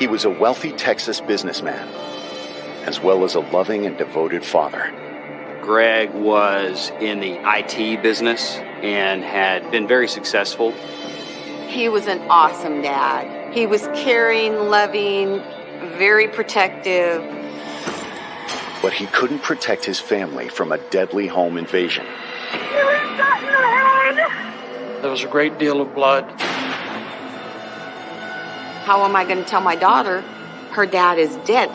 He was a wealthy Texas businessman, as well as a loving and devoted father. Greg was in the IT business and had been very successful. He was an awesome dad. He was caring, loving, very protective. But he couldn't protect his family from a deadly home invasion. He was shot in the head. There was a great deal of blood. How am I going to tell my daughter her dad is dead?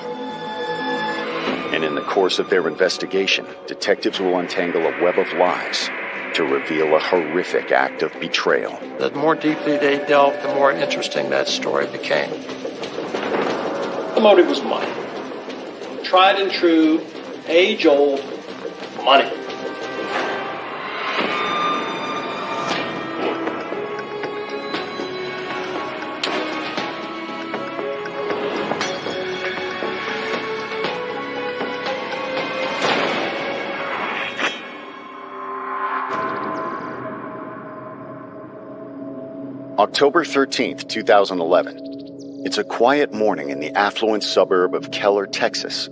And in the course of their investigation, detectives will untangle a web of lies to reveal a horrific act of betrayal. The more deeply they delved, the more interesting that story became. The motive was money. Tried and true, age-old money. October 13th, 2011. It's a quiet morning in the affluent suburb of Keller, Texas,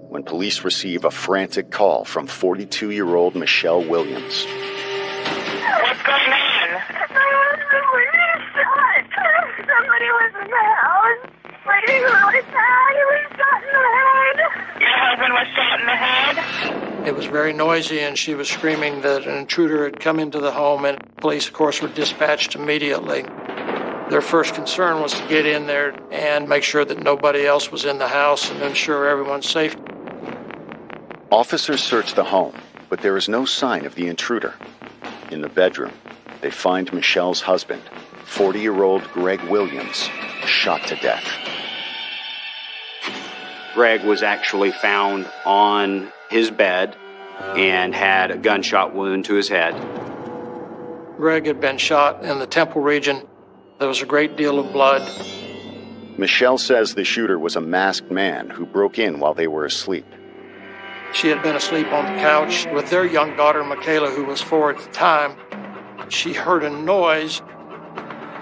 when police receive a frantic call from 42-year-old Michelle Williams. What's going on? My husband was shot. Somebody was in the house. Fighting really bad. He was shot in the head. Your husband was shot in the head? It was very noisy, and she was screaming that an intruder had come into the home, and police, of course, were dispatched immediately. Their first concern was to get in there and make sure that nobody else was in the house and ensure everyone's safe. Officers search the home, but there is no sign of the intruder. In the bedroom, they find Michelle's husband, 40-year-old Greg Williams, shot to death. Greg was actually found on his bed and had a gunshot wound to his head. Greg had been shot in the temple region. There was a great deal of blood. Michelle says the shooter was a masked man who broke in while they were asleep. She had been asleep on the couch with their young daughter, Michaela, who was 4 at the time. She heard a noise.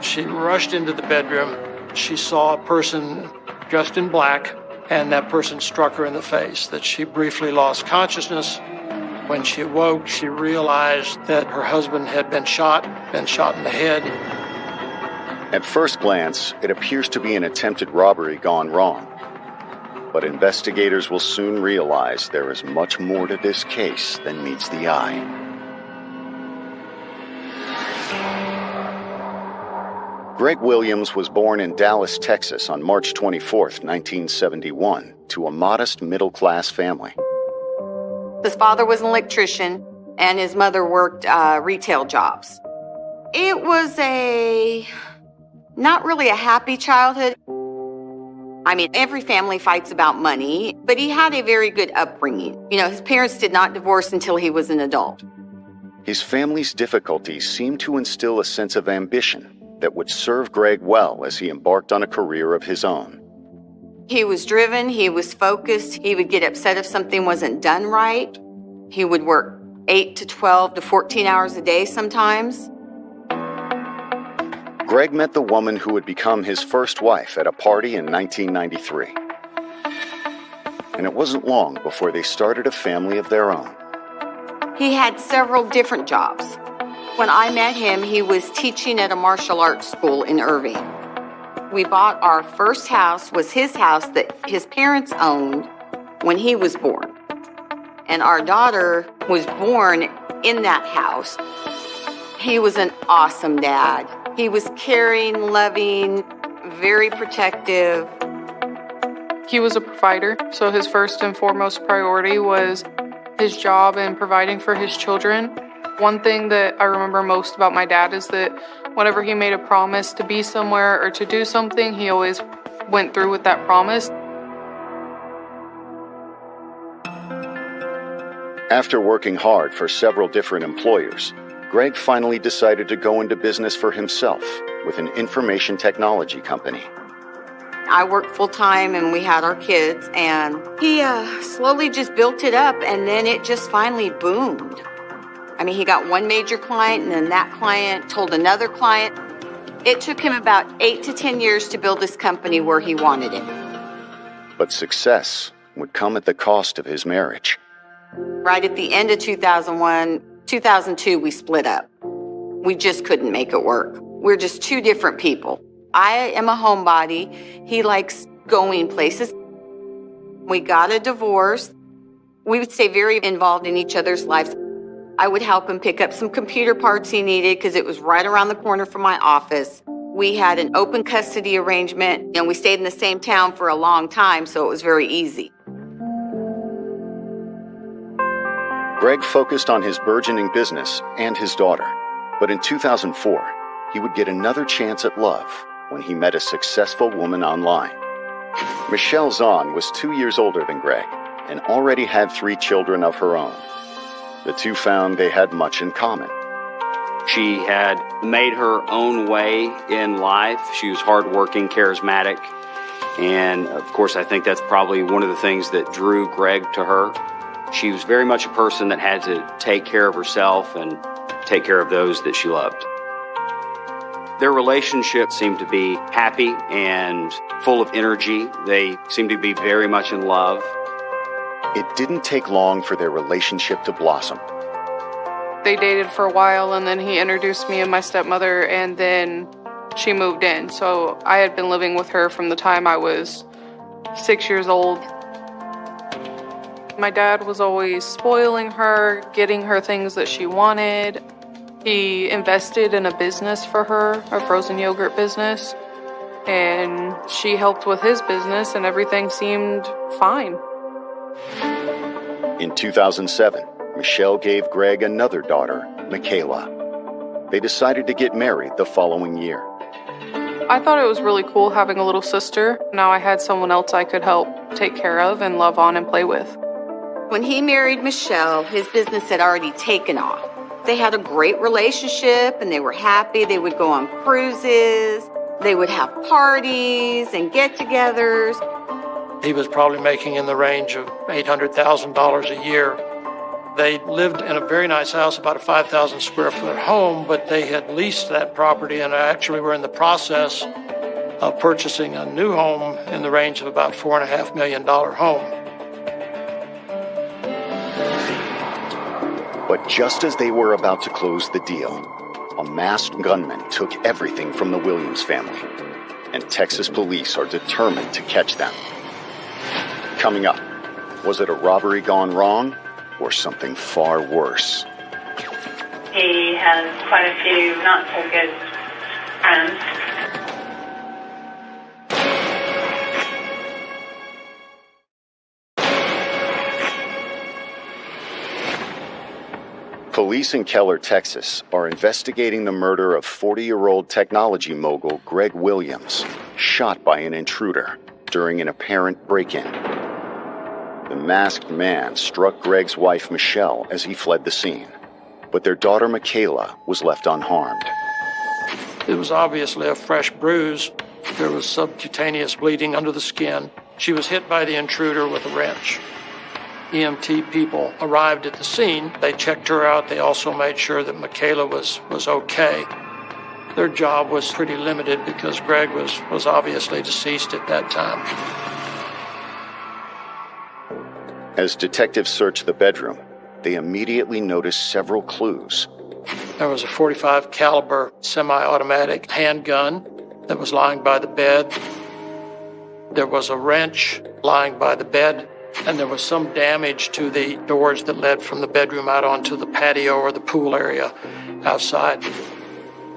She rushed into the bedroom. She saw a person dressed in black, and that person struck her in the face, that she briefly lost consciousness. When she awoke, she realized that her husband had been shot in the head. At first glance, it appears to be an attempted robbery gone wrong. But investigators will soon realize there is much more to this case than meets the eye. Greg Williams was born in Dallas, Texas on March 24, 1971, to a modest middle-class family. His father was an electrician, and his mother worked retail jobs. It was not really a happy childhood. I mean, every family fights about money, but he had a very good upbringing. You know, his parents did not divorce until he was an adult. His family's difficulties seemed to instill a sense of ambition that would serve Greg well as he embarked on a career of his own. He was driven, he was focused, he would get upset if something wasn't done right. He would work 8 to 12 to 14 hours a day sometimes. Greg met the woman who would become his first wife at a party in 1993. And it wasn't long before they started a family of their own. He had several different jobs. When I met him, he was teaching at a martial arts school in Irving. We bought our first house, was his house that his parents owned when he was born. And our daughter was born in that house. He was an awesome dad. He was caring, loving, very protective. He was a provider, so his first and foremost priority was his job and providing for his children. One thing that I remember most about my dad is that whenever he made a promise to be somewhere or to do something, he always went through with that promise. After working hard for several different employers, Greg finally decided to go into business for himself with an information technology company. I worked full-time and we had our kids, and he slowly just built it up, and then it just finally boomed. I mean, he got one major client, and then that client told another client. It took him about 8 to 10 years to build this company where he wanted it. But success would come at the cost of his marriage. Right at the end of 2002, we split up. We just couldn't make it work. We're just two different people. I am a homebody. He likes going places. We got a divorce. We would stay very involved in each other's lives. I would help him pick up some computer parts he needed because it was right around the corner from my office. We had an open custody arrangement, and we stayed in the same town for a long time, so it was very easy. Greg focused on his burgeoning business and his daughter. But in 2004, he would get another chance at love when he met a successful woman online. Michelle Zahn was 2 years older than Greg and already had 3 children of her own. The two found they had much in common. She had made her own way in life. She was hardworking, charismatic, and of course, I think that's probably one of the things that drew Greg to her. She was very much a person that had to take care of herself and take care of those that she loved. Their relationship seemed to be happy and full of energy. They seemed to be very much in love. It didn't take long for their relationship to blossom. They dated for a while, and then he introduced me and my stepmother, and then she moved in. So I had been living with her from the time I was 6 years old. My dad was always spoiling her, getting her things that she wanted. He invested in a business for her, a frozen yogurt business, and she helped with his business, and everything seemed fine. In 2007, Michelle gave Greg another daughter, Michaela. They decided to get married the following year. I thought it was really cool having a little sister. Now I had someone else I could help take care of and love on and play with. When he married Michelle, his business had already taken off. They had a great relationship and they were happy. They would go on cruises. They would have parties and get-togethers. He was probably making in the range of $800,000 a year. They lived in a very nice house, about a 5,000 square foot home, but they had leased that property and actually were in the process of purchasing a new home in the range of about $4.5 million home. But just as they were about to close the deal, a masked gunman took everything from the Williams family, and Texas police are determined to catch them. Coming up, was it a robbery gone wrong or something far worse? He has quite a few not so good friends. Police in Keller, Texas, are investigating the murder of 40-year-old technology mogul Greg Williams, shot by an intruder during an apparent break-in. The masked man struck Greg's wife, Michelle, as he fled the scene, but their daughter, Michaela, was left unharmed. It was obviously a fresh bruise. There was subcutaneous bleeding under the skin. She was hit by the intruder with a wrench. EMT people arrived at the scene. They checked her out. They also made sure that Michaela was okay. Their job was pretty limited because Greg was obviously deceased at that time. As detectives searched the bedroom, they immediately noticed several clues. There was a .45 caliber semi-automatic handgun that was lying by the bed. There was a wrench lying by the bed, and there was some damage to the doors that led from the bedroom out onto the patio or the pool area outside.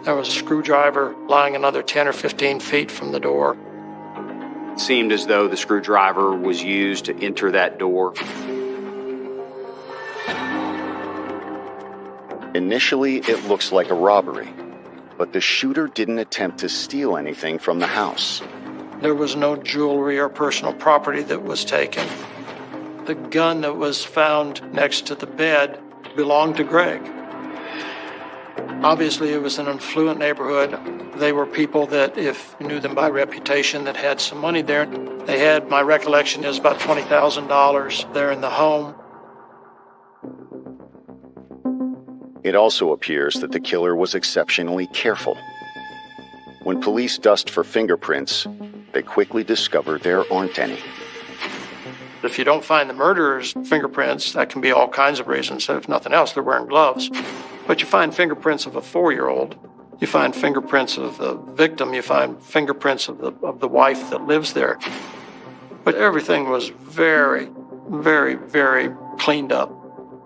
There was a screwdriver lying another 10 or 15 feet from the door. It seemed as though the screwdriver was used to enter that door. Initially, it looks like a robbery, but the shooter didn't attempt to steal anything from the house. There was no jewelry or personal property that was taken. The gun that was found next to the bed belonged to Greg. Obviously, it was an affluent neighborhood. They were people that, if you knew them by reputation, that had some money there. They had, my recollection is, about $20,000 there in the home. It also appears that the killer was exceptionally careful. When police dust for fingerprints, they quickly discover there aren't any. If you don't find the murderer's fingerprints, that can be all kinds of reasons. If nothing else, they're wearing gloves. But you find fingerprints of a 4-year-old. You find fingerprints of the victim. You find fingerprints of the wife that lives there. But everything was very, very, very cleaned up,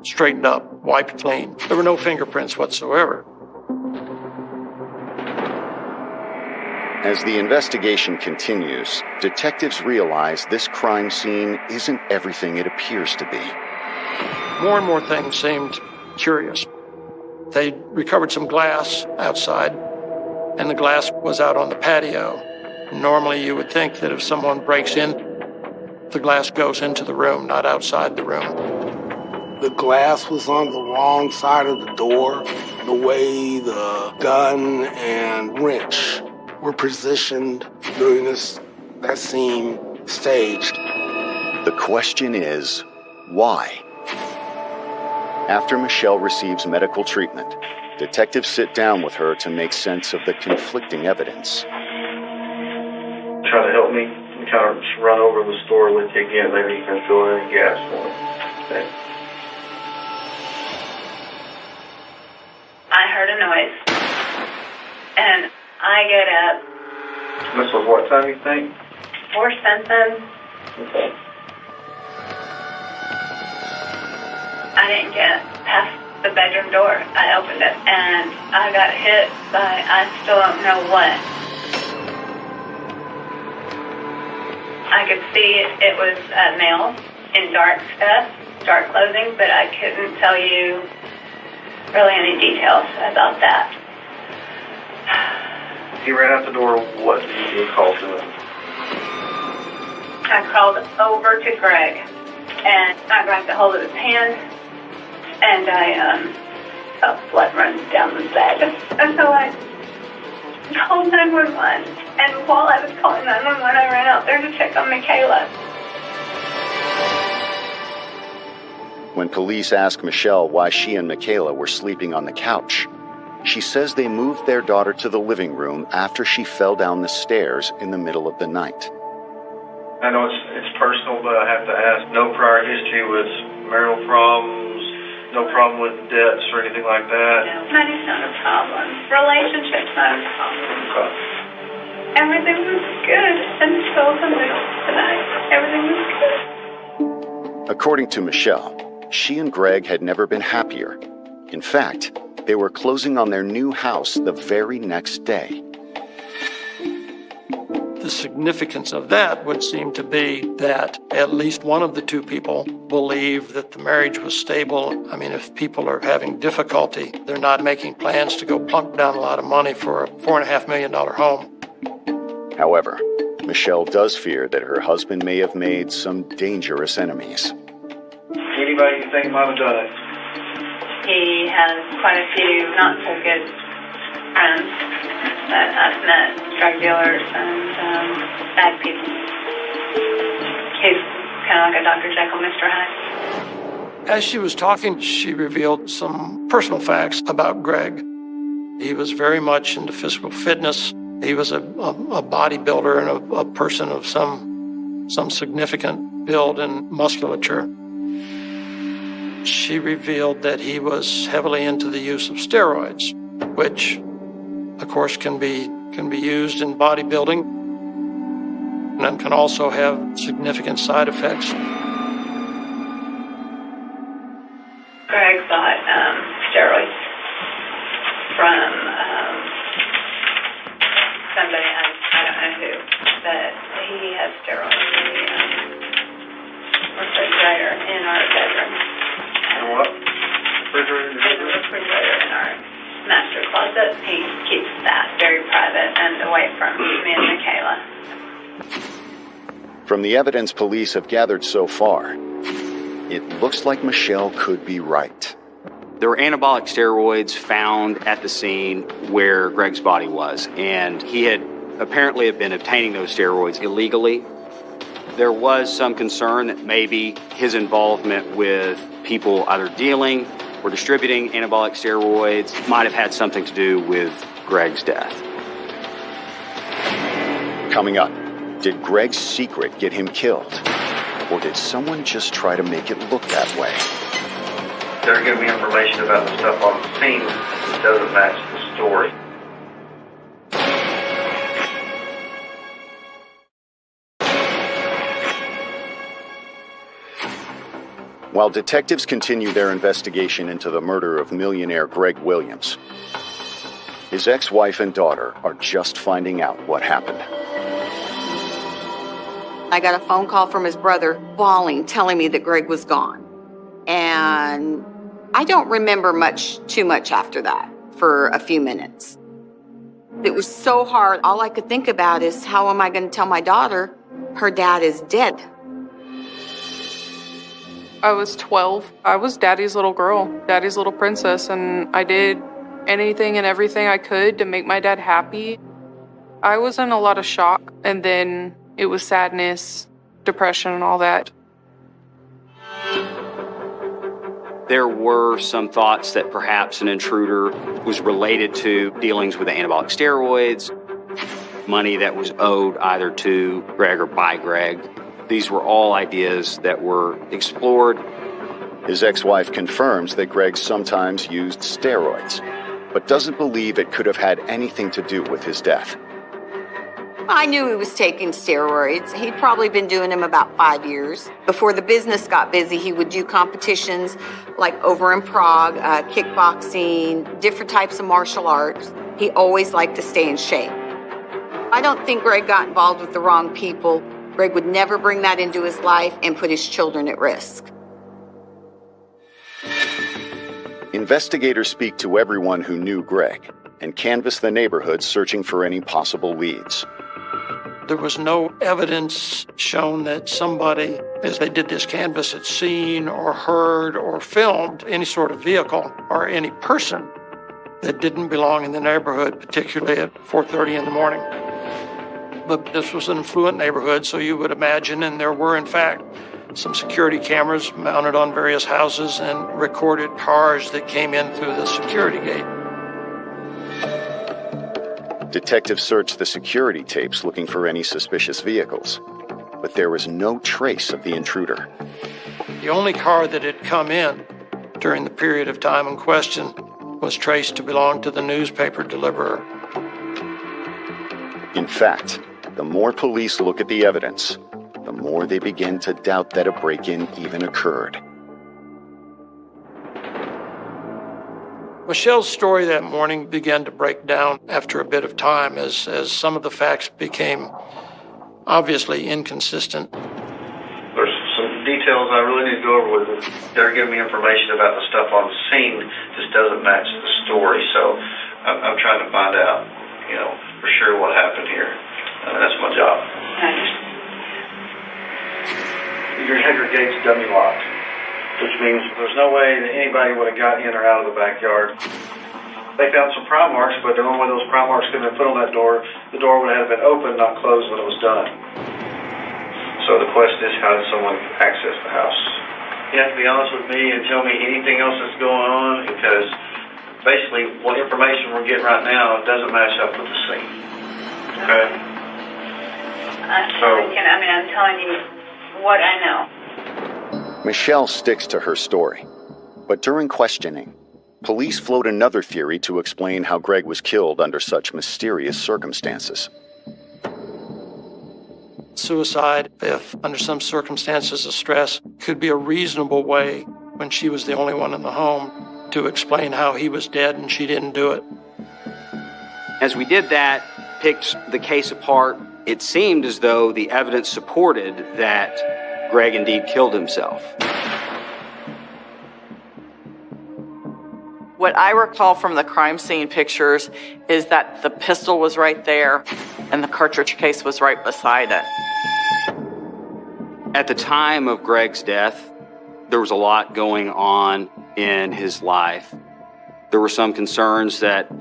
straightened up, wiped clean. There were no fingerprints whatsoever. As the investigation continues, detectives realize this crime scene isn't everything it appears to be. More and more things seemed curious. They recovered some glass outside, and the glass was out on the patio. Normally, you would think that if someone breaks in, the glass goes into the room, not outside the room. The glass was on the wrong side of the door. The way the gun and wrench were positioned during that scene staged. The question is, why? After Michelle receives medical treatment, detectives sit down with her to make sense of the conflicting evidence. Try to help me and kind of just run over the store with you again. Maybe you can fill in any gaps for me. Okay. I heard a noise, and I get up. This was what time, you think? 4 something. Okay. I didn't get past the bedroom door. I opened it, and I got hit by, I still don't know what. I could see it was a male in dark stuff, dark clothing, but I couldn't tell you really any details about that. He ran out the door. What did you call to him? I crawled over to Greg, and I grabbed a hold of his hand, and I felt blood run down the bed. And so I called 911, and while I was calling 911, I ran out there to check on Michaela. When police ask Michelle why she and Michaela were sleeping on the couch, she says they moved their daughter to the living room after she fell down the stairs in the middle of the night. I know it's personal, but I have to ask. No prior history with marital problems, no problem with debts or anything like that? No, money's not a problem. Relationship's not a problem. Okay. Everything was good until the middle of the night. Everything was good. According to Michelle, she and Greg had never been happier. In fact, they were closing on their new house the very next day. The significance of that would seem to be that at least one of the two people believed that the marriage was stable. I mean, if people are having difficulty, they're not making plans to go plunk down a lot of money for a $4.5 million home. However, Michelle does fear that her husband may have made some dangerous enemies. Anybody you think might have done it? He has quite a few not so good friends that I've met, drug dealers and bad people. He's kind of like a Dr. Jekyll, Mr. Hyde. As she was talking, she revealed some personal facts about Greg. He was very much into physical fitness. He was a bodybuilder and a person of some significant build and musculature. She revealed that he was heavily into the use of steroids, which, of course, can be used in bodybuilding and can also have significant side effects. Greg bought steroids from somebody, I don't know who, but he has steroids in the refrigerator in our bedroom. And what? Refrigerator? In the refrigerator in our master closet. He keeps that very private and away from me and Michaela. From the evidence police have gathered so far, it looks like Michelle could be right. There were anabolic steroids found at the scene where Greg's body was, and he had apparently been obtaining those steroids illegally. There was some concern that maybe his involvement with people either dealing or distributing anabolic steroids might have had something to do with Greg's death. Coming up, did Greg's secret get him killed? Or did someone just try to make it look that way? They're giving me information about the stuff on the scene that doesn't match the story. While detectives continue their investigation into the murder of millionaire Greg Williams, his ex-wife and daughter are just finding out what happened. I got a phone call from his brother, bawling, telling me that Greg was gone. And I don't remember too much after that for a few minutes. It was so hard. All I could think about is, how am I going to tell my daughter her dad is dead? I was 12. I was daddy's little girl, daddy's little princess, and I did anything and everything I could to make my dad happy. I was in a lot of shock, and then it was sadness, depression, and all that. There were some thoughts that perhaps an intruder was related to dealings with the anabolic steroids, money that was owed either to Greg or by Greg. These were all ideas that were explored. His ex-wife confirms that Greg sometimes used steroids, but doesn't believe it could have had anything to do with his death. I knew he was taking steroids. He'd probably been doing them about 5 years. Before the business got busy, he would do competitions like over in Prague, kickboxing, different types of martial arts. He always liked to stay in shape. I don't think Greg got involved with the wrong people. Greg would never bring that into his life and put his children at risk. Investigators speak to everyone who knew Greg and canvass the neighborhood searching for any possible leads. There was no evidence shown that somebody, as they did this canvass, had seen or heard or filmed any sort of vehicle or any person that didn't belong in the neighborhood, particularly at 4:30 in the morning. But this was an affluent neighborhood, so you would imagine, and there were, in fact, some security cameras mounted on various houses and recorded cars that came in through the security gate. Detectives searched the security tapes looking for any suspicious vehicles, but there was no trace of the intruder. The only car that had come in during the period of time in question was traced to belong to the newspaper deliverer. In fact, the more police look at the evidence, the more they begin to doubt that a break-in even occurred. Michelle's story that morning began to break down after a bit of time as some of the facts became obviously inconsistent. There's some details I really need to go over with them. They're giving me information about the stuff on the scene just doesn't match the story, so I'm trying to find out, for sure what happened here. That's my job. You have your gates dummy locked, which means there's no way that anybody would have got in or out of the backyard. They found some pry marks, but the only way those pry marks could have been put on that door, the door would have been open, not closed when it was done. So the question is, how did someone access the house? You have to be honest with me and tell me anything else that's going on, because basically what information we're getting right now doesn't match up with the scene. Okay? I'm telling you what I know. Michelle sticks to her story, but during questioning, police float another theory to explain how Greg was killed under such mysterious circumstances. Suicide, if under some circumstances of stress, could be a reasonable way, when she was the only one in the home, to explain how he was dead and she didn't do it. As we did that, picked the case apart, it seemed as though the evidence supported that Greg indeed killed himself. What I recall from the crime scene pictures is that the pistol was right there and the cartridge case was right beside it. At the time of Greg's death, there was a lot going on in his life. There were some concerns that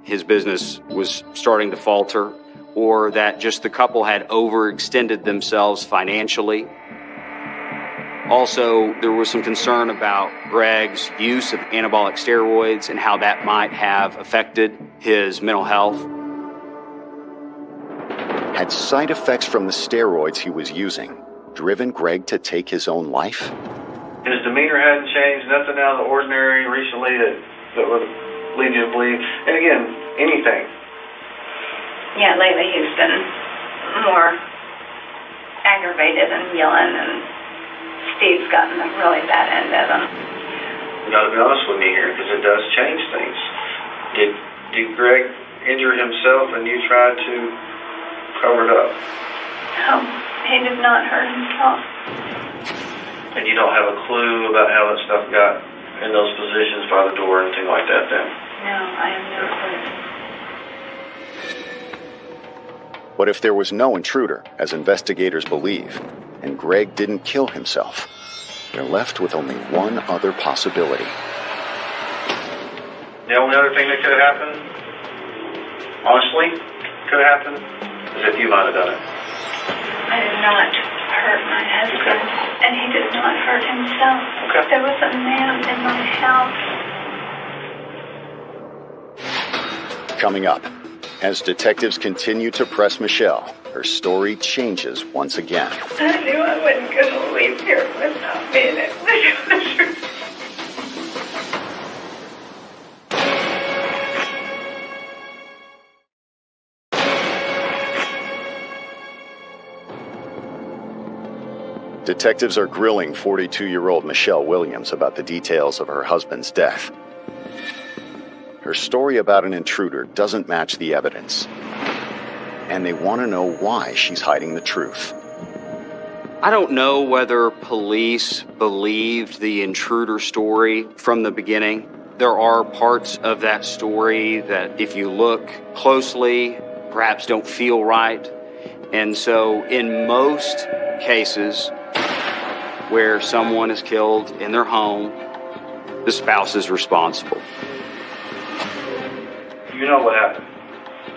his business was starting to falter, or that just the couple had overextended themselves financially. Also, there was some concern about Greg's use of anabolic steroids and how that might have affected his mental health. Had side effects from the steroids he was using driven Greg to take his own life? His demeanor hadn't changed, nothing out of the ordinary recently that would lead you to believe. And again, anything. Yeah, lately he's been more aggravated and yelling, and Steve's gotten the really bad end of him. I've got to be honest with you here, because it does change things. Did Greg injure himself and you tried to cover it up? No, he did not hurt himself. And you don't have a clue about how that stuff got in those positions by the door or anything like that then? No, I have no clue. But if there was no intruder, as investigators believe, and Greg didn't kill himself, they're left with only one other possibility. The only other thing that could have happened, honestly, could have happened, is if you might have done it. I did not hurt my husband, and he did not hurt himself. Okay. There was a man in my house. Coming up, as detectives continue to press Michelle, her story changes once again. I knew I wasn't going to leave here without being able to do the truth. Detectives are grilling 42-year-old Michelle Williams about the details of her husband's death. Her story about an intruder doesn't match the evidence, and they want to know why she's hiding the truth. I don't know whether police believed the intruder story from the beginning. There are parts of that story that, if you look closely, perhaps don't feel right. And so in most cases where someone is killed in their home, the spouse is responsible. You know what happened.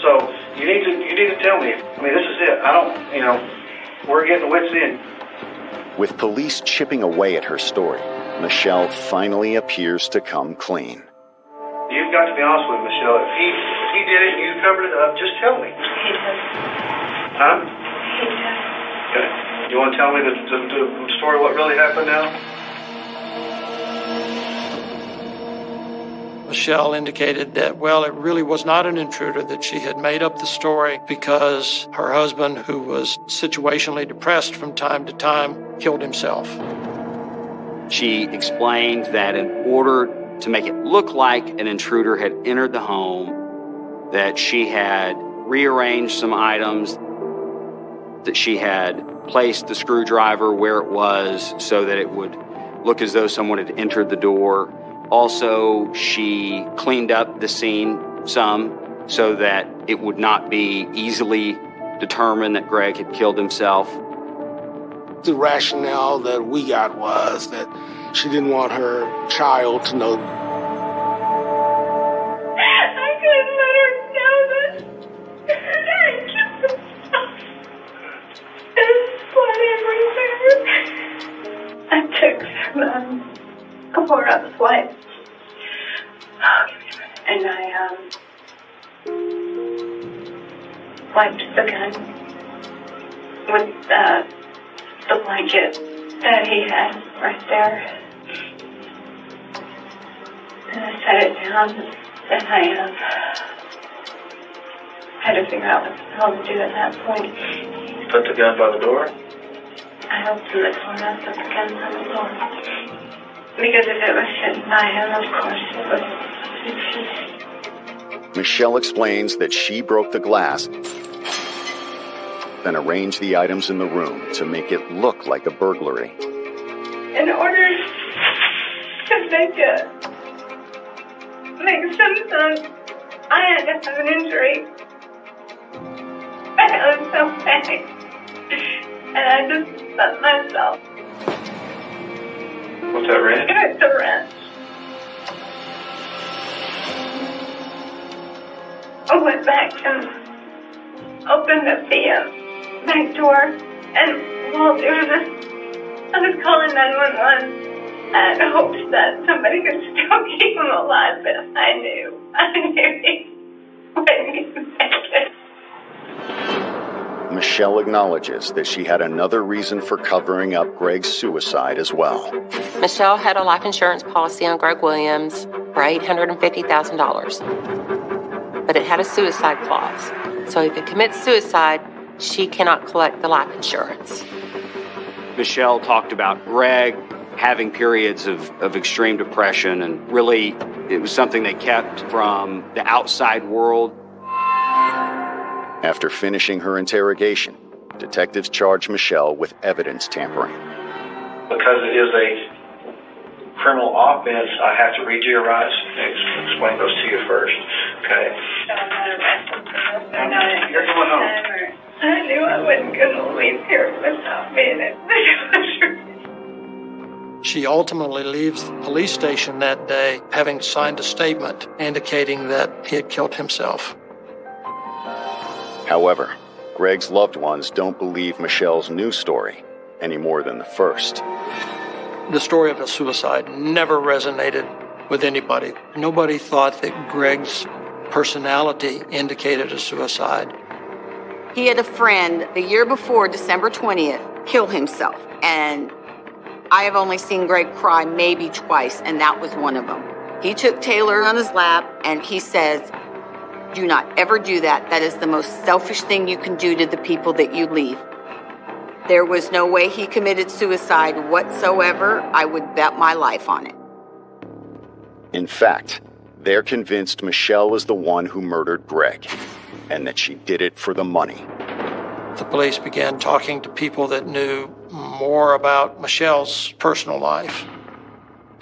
So you need to tell me. I mean, this is it. We're getting wits in. With police chipping away at her story, Michelle finally appears to come clean. You've got to be honest with Michelle. If he did it and you covered it up, just tell me. He did. Huh? He did. Okay. You want to tell me the story, what really happened now? Michelle indicated that, well, it really was not an intruder, that she had made up the story because her husband, who was situationally depressed from time to time, killed himself. She explained that in order to make it look like an intruder had entered the home, that she had rearranged some items, that she had placed the screwdriver where it was so that it would look as though someone had entered the door. Also, she cleaned up the scene some so that it would not be easily determined that Greg had killed himself. The rationale that we got was that she didn't want her child to know. I couldn't let her know that. I took some wore up sweat, and I wiped the gun with the blanket that he had right there, and I set it down, and I had to figure out what the hell to do at that point. You put the gun by the door? I opened the door and I put the gun on the door. Because if it was sitting by him, of course it was. Michelle explains that she broke the glass, then arranged the items in the room to make it look like a burglary. In order to make some sense, I had to have an injury. I was so bad. And I just let myself. What's that, wrench? It's a wrench. I went back and opened up the back door, and while doing this, I was calling 911 and hoped that somebody could still keep him alive, but I knew he wouldn't make it. Michelle acknowledges that she had another reason for covering up Greg's suicide as well. Michelle had a life insurance policy on Greg Williams for $850,000. But it had a suicide clause. So if he commits suicide, she cannot collect the life insurance. Michelle talked about Greg having periods of extreme depression, and really it was something they kept from the outside world. After finishing her interrogation, detectives charged Michelle with evidence tampering. Because it is a criminal offense, I have to read you your rights and explain those to you first. Okay? You're going home. I knew I wasn't going to leave here without being at the. She ultimately leaves the police station that day, having signed a statement indicating that he had killed himself. However, Greg's loved ones don't believe Michelle's new story any more than the first. The story of a suicide never resonated with anybody. Nobody thought that Greg's personality indicated a suicide. He had a friend the year before, December 20th, kill himself. And I have only seen Greg cry maybe twice, and that was one of them. He took Taylor on his lap, and he says, "Do not ever do that. That is the most selfish thing you can do to the people that you leave." There was no way he committed suicide whatsoever. I would bet my life on it. In fact, they're convinced Michelle is the one who murdered Greg, and that she did it for the money. The police began talking to people that knew more about Michelle's personal life.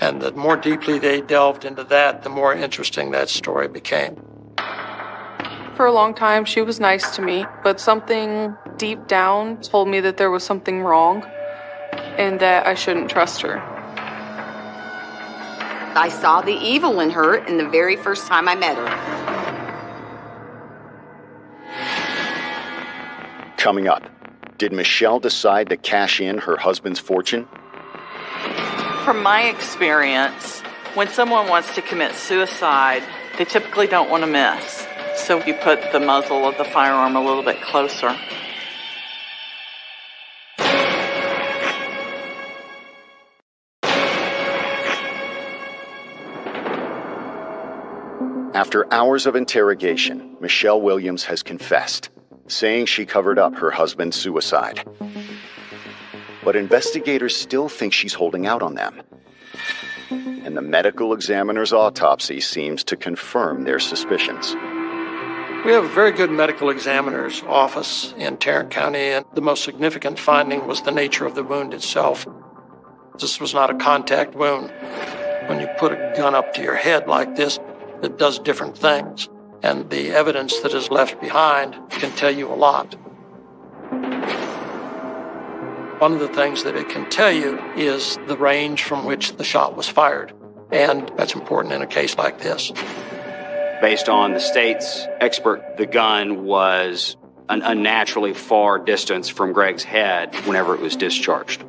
And the more deeply they delved into that, the more interesting that story became. For a long time, she was nice to me, but something deep down told me that there was something wrong and that I shouldn't trust her. I saw the evil in her in the very first time I met her. Coming up, did Michelle decide to cash in her husband's fortune? From my experience, when someone wants to commit suicide, they typically don't want to miss. So you put the muzzle of the firearm a little bit closer. After hours of interrogation, Michelle Williams has confessed, saying she covered up her husband's suicide. But investigators still think she's holding out on them. And the medical examiner's autopsy seems to confirm their suspicions. We have a very good medical examiner's office in Tarrant County, and the most significant finding was the nature of the wound itself. This was not a contact wound. When you put a gun up to your head like this, it does different things, and the evidence that is left behind can tell you a lot. One of the things that it can tell you is the range from which the shot was fired, and that's important in a case like this. Based on the state's expert, the gun was an unnaturally far distance from Greg's head whenever it was discharged.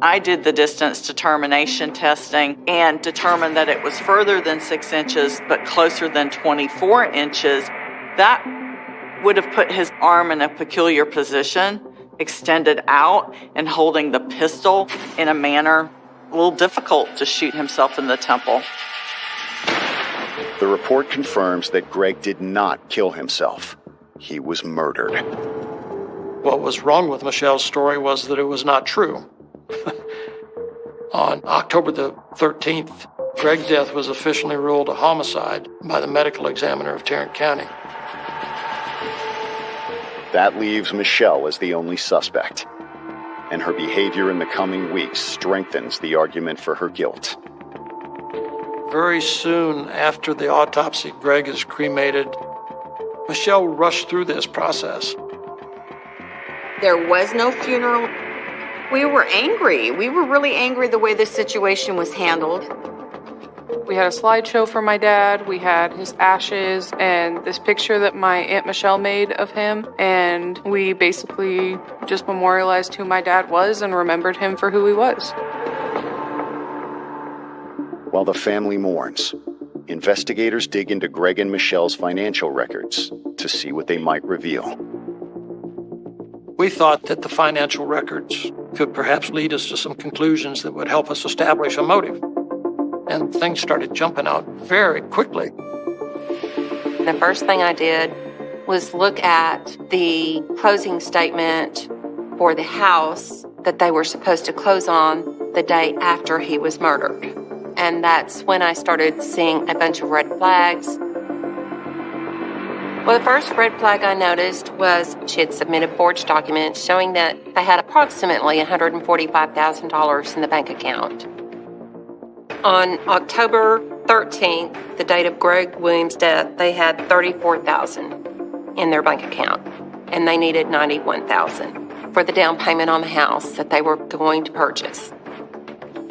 I did the distance determination testing and determined that it was further than 6 inches, but closer than 24 inches. That would have put his arm in a peculiar position, extended out and holding the pistol in a manner a little difficult to shoot himself in the temple. The report confirms that Greg did not kill himself. He was murdered. What was wrong with Michelle's story was that it was not true. On October the 13th, Greg's death was officially ruled a homicide by the medical examiner of Tarrant County. That leaves Michelle as the only suspect, and her behavior in the coming weeks strengthens the argument for her guilt. Very soon after the autopsy, Greg is cremated. Michelle rushed through this process. There was no funeral. We were angry. We were really angry the way this situation was handled. We had a slideshow for my dad. We had his ashes and this picture that my Aunt Michelle made of him. And we basically just memorialized who my dad was and remembered him for who he was. While the family mourns, investigators dig into Greg and Michelle's financial records to see what they might reveal. We thought that the financial records could perhaps lead us to some conclusions that would help us establish a motive. And things started jumping out very quickly. The first thing I did was look at the closing statement for the house that they were supposed to close on the day after he was murdered. And that's when I started seeing a bunch of red flags. Well, the first red flag I noticed was she had submitted forged documents showing that they had approximately $145,000 in the bank account. On October 13th, the date of Greg Williams' death, they had $34,000 in their bank account, and they needed $91,000 for the down payment on the house that they were going to purchase.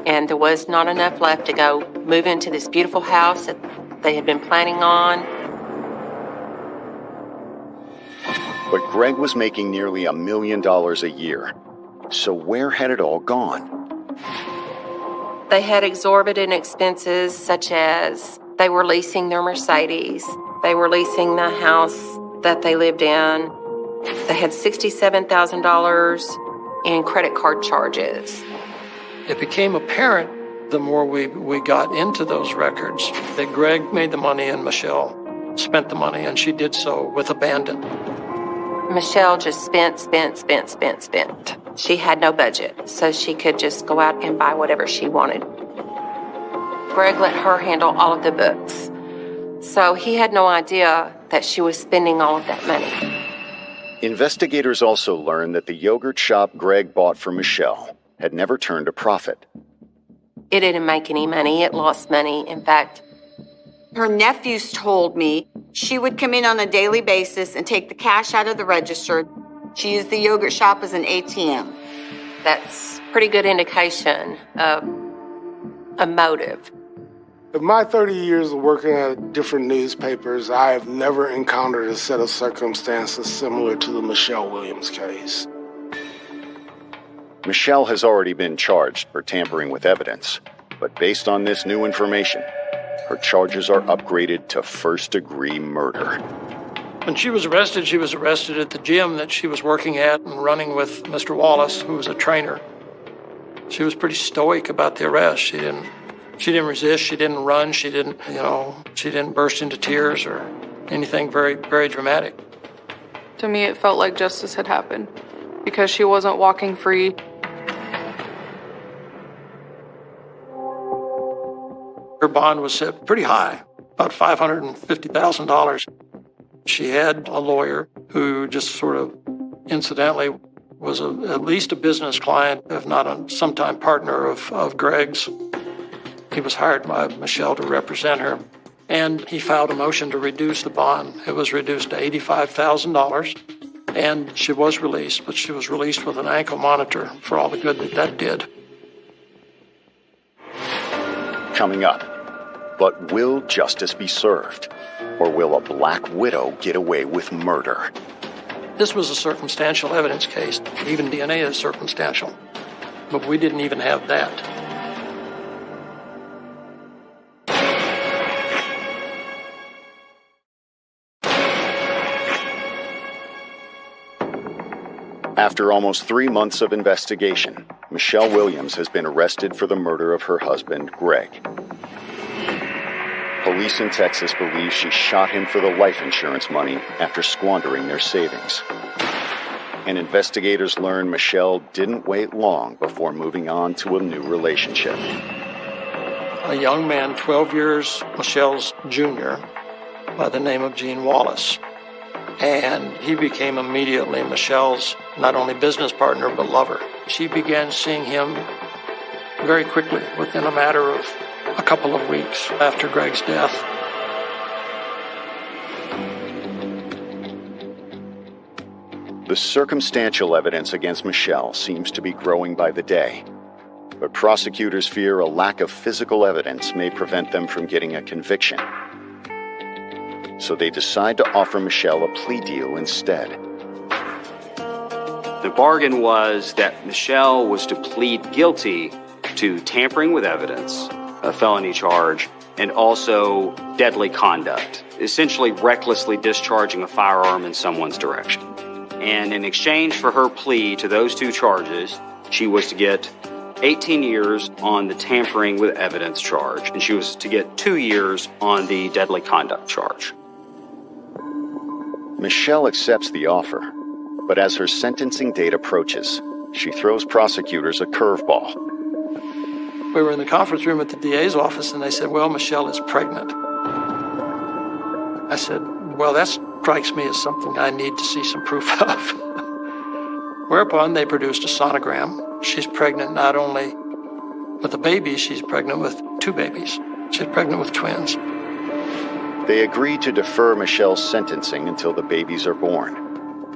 And there was not enough left to go move into this beautiful house that they had been planning on. But Greg was making nearly $1 million a year. So where had it all gone? They had exorbitant expenses, such as they were leasing their Mercedes. They were leasing the house that they lived in. They had $67,000 in credit card charges. It became apparent the more we got into those records that Greg made the money and Michelle spent the money, and she did so with abandon. Michelle just spent. She had no budget, so she could just go out and buy whatever she wanted. Greg let her handle all of the books, so he had no idea that she was spending all of that money. Investigators also learned that the yogurt shop Greg bought for Michelle had never turned a profit. It didn't make any money. It lost money. In fact, her nephews told me she would come in on a daily basis and take the cash out of the register. She used the yogurt shop as an ATM. That's pretty good indication of a motive. In my 30 years of working at different newspapers, I have never encountered a set of circumstances similar to the Michelle Williams case. Michelle has already been charged for tampering with evidence, but based on this new information, her charges are upgraded to first-degree murder. When she was arrested at the gym that she was working at and running with Mr. Wallace, who was a trainer. She was pretty stoic about the arrest. She didn't resist, she didn't run, she didn't burst into tears or anything very, very dramatic. To me, it felt like justice had happened because she wasn't walking free. Her bond was set pretty high, about $550,000. She had a lawyer who just sort of incidentally was at least a business client, if not a sometime partner of Greg's. He was hired by Michelle to represent her, and he filed a motion to reduce the bond. It was reduced to $85,000, and she was released, but she was released with an ankle monitor for all the good that did. Coming up, but will justice be served? Or will a black widow get away with murder? This was a circumstantial evidence case. Even DNA is circumstantial. But we didn't even have that. After almost 3 months of investigation, Michelle Williams has been arrested for the murder of her husband, Greg. Police in Texas believe she shot him for the life insurance money after squandering their savings. And investigators learn Michelle didn't wait long before moving on to a new relationship. A young man, 12 years Michelle's junior, by the name of Gene Wallace. And he became immediately Michelle's not only business partner, but lover. She began seeing him very quickly, within a matter of a couple of weeks after Greg's death. The circumstantial evidence against Michelle seems to be growing by the day, but prosecutors fear a lack of physical evidence may prevent them from getting a conviction. So they decide to offer Michelle a plea deal instead. The bargain was that Michelle was to plead guilty to tampering with evidence, a felony charge, and also deadly conduct, essentially recklessly discharging a firearm in someone's direction. And in exchange for her plea to those two charges, she was to get 18 years on the tampering with evidence charge, and she was to get 2 years on the deadly conduct charge. Michelle accepts the offer, but as her sentencing date approaches, she throws prosecutors a curveball. We were in the conference room at the DA's office, and they said, well, Michelle is pregnant. I said, well, that strikes me as something I need to see some proof of. Whereupon they produced a sonogram. She's pregnant not only with a baby, she's pregnant with 2 babies. She's pregnant with twins. They agree to defer Michelle's sentencing until the babies are born,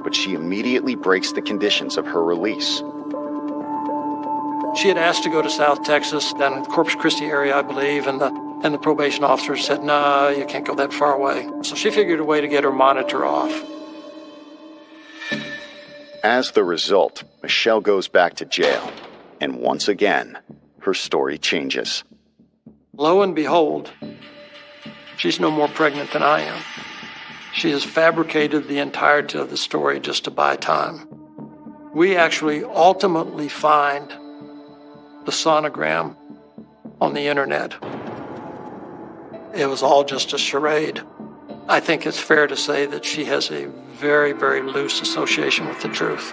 but she immediately breaks the conditions of her release. She had asked to go to South Texas, down in the Corpus Christi area, I believe, and the probation officer said, no, you can't go that far away. So she figured a way to get her monitor off. As the result, Michelle goes back to jail, and once again, her story changes. Lo and behold, she's no more pregnant than I am. She has fabricated the entirety of the story just to buy time. We actually ultimately find the sonogram on the internet. It was all just a charade. I think it's fair to say that she has a very, very loose association with the truth.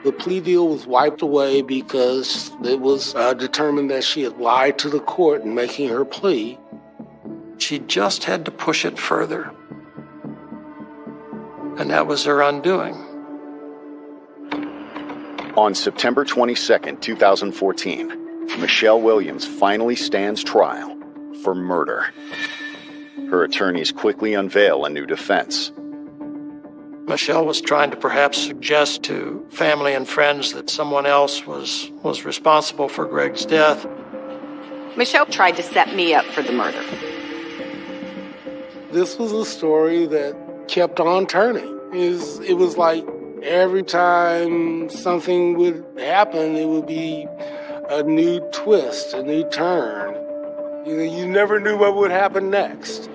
The plea deal was wiped away because it was determined that she had lied to the court in making her plea. She just had to push it further. And that was her undoing. On September 22, 2014, Michelle Williams finally stands trial for murder. Her attorneys quickly unveil a new defense. Michelle was trying to perhaps suggest to family and friends that someone else was responsible for Greg's death. Michelle tried to set me up for the murder. This was a story that kept on turning. It was like every time something would happen, it would be a new twist, a new turn. You never knew what would happen next.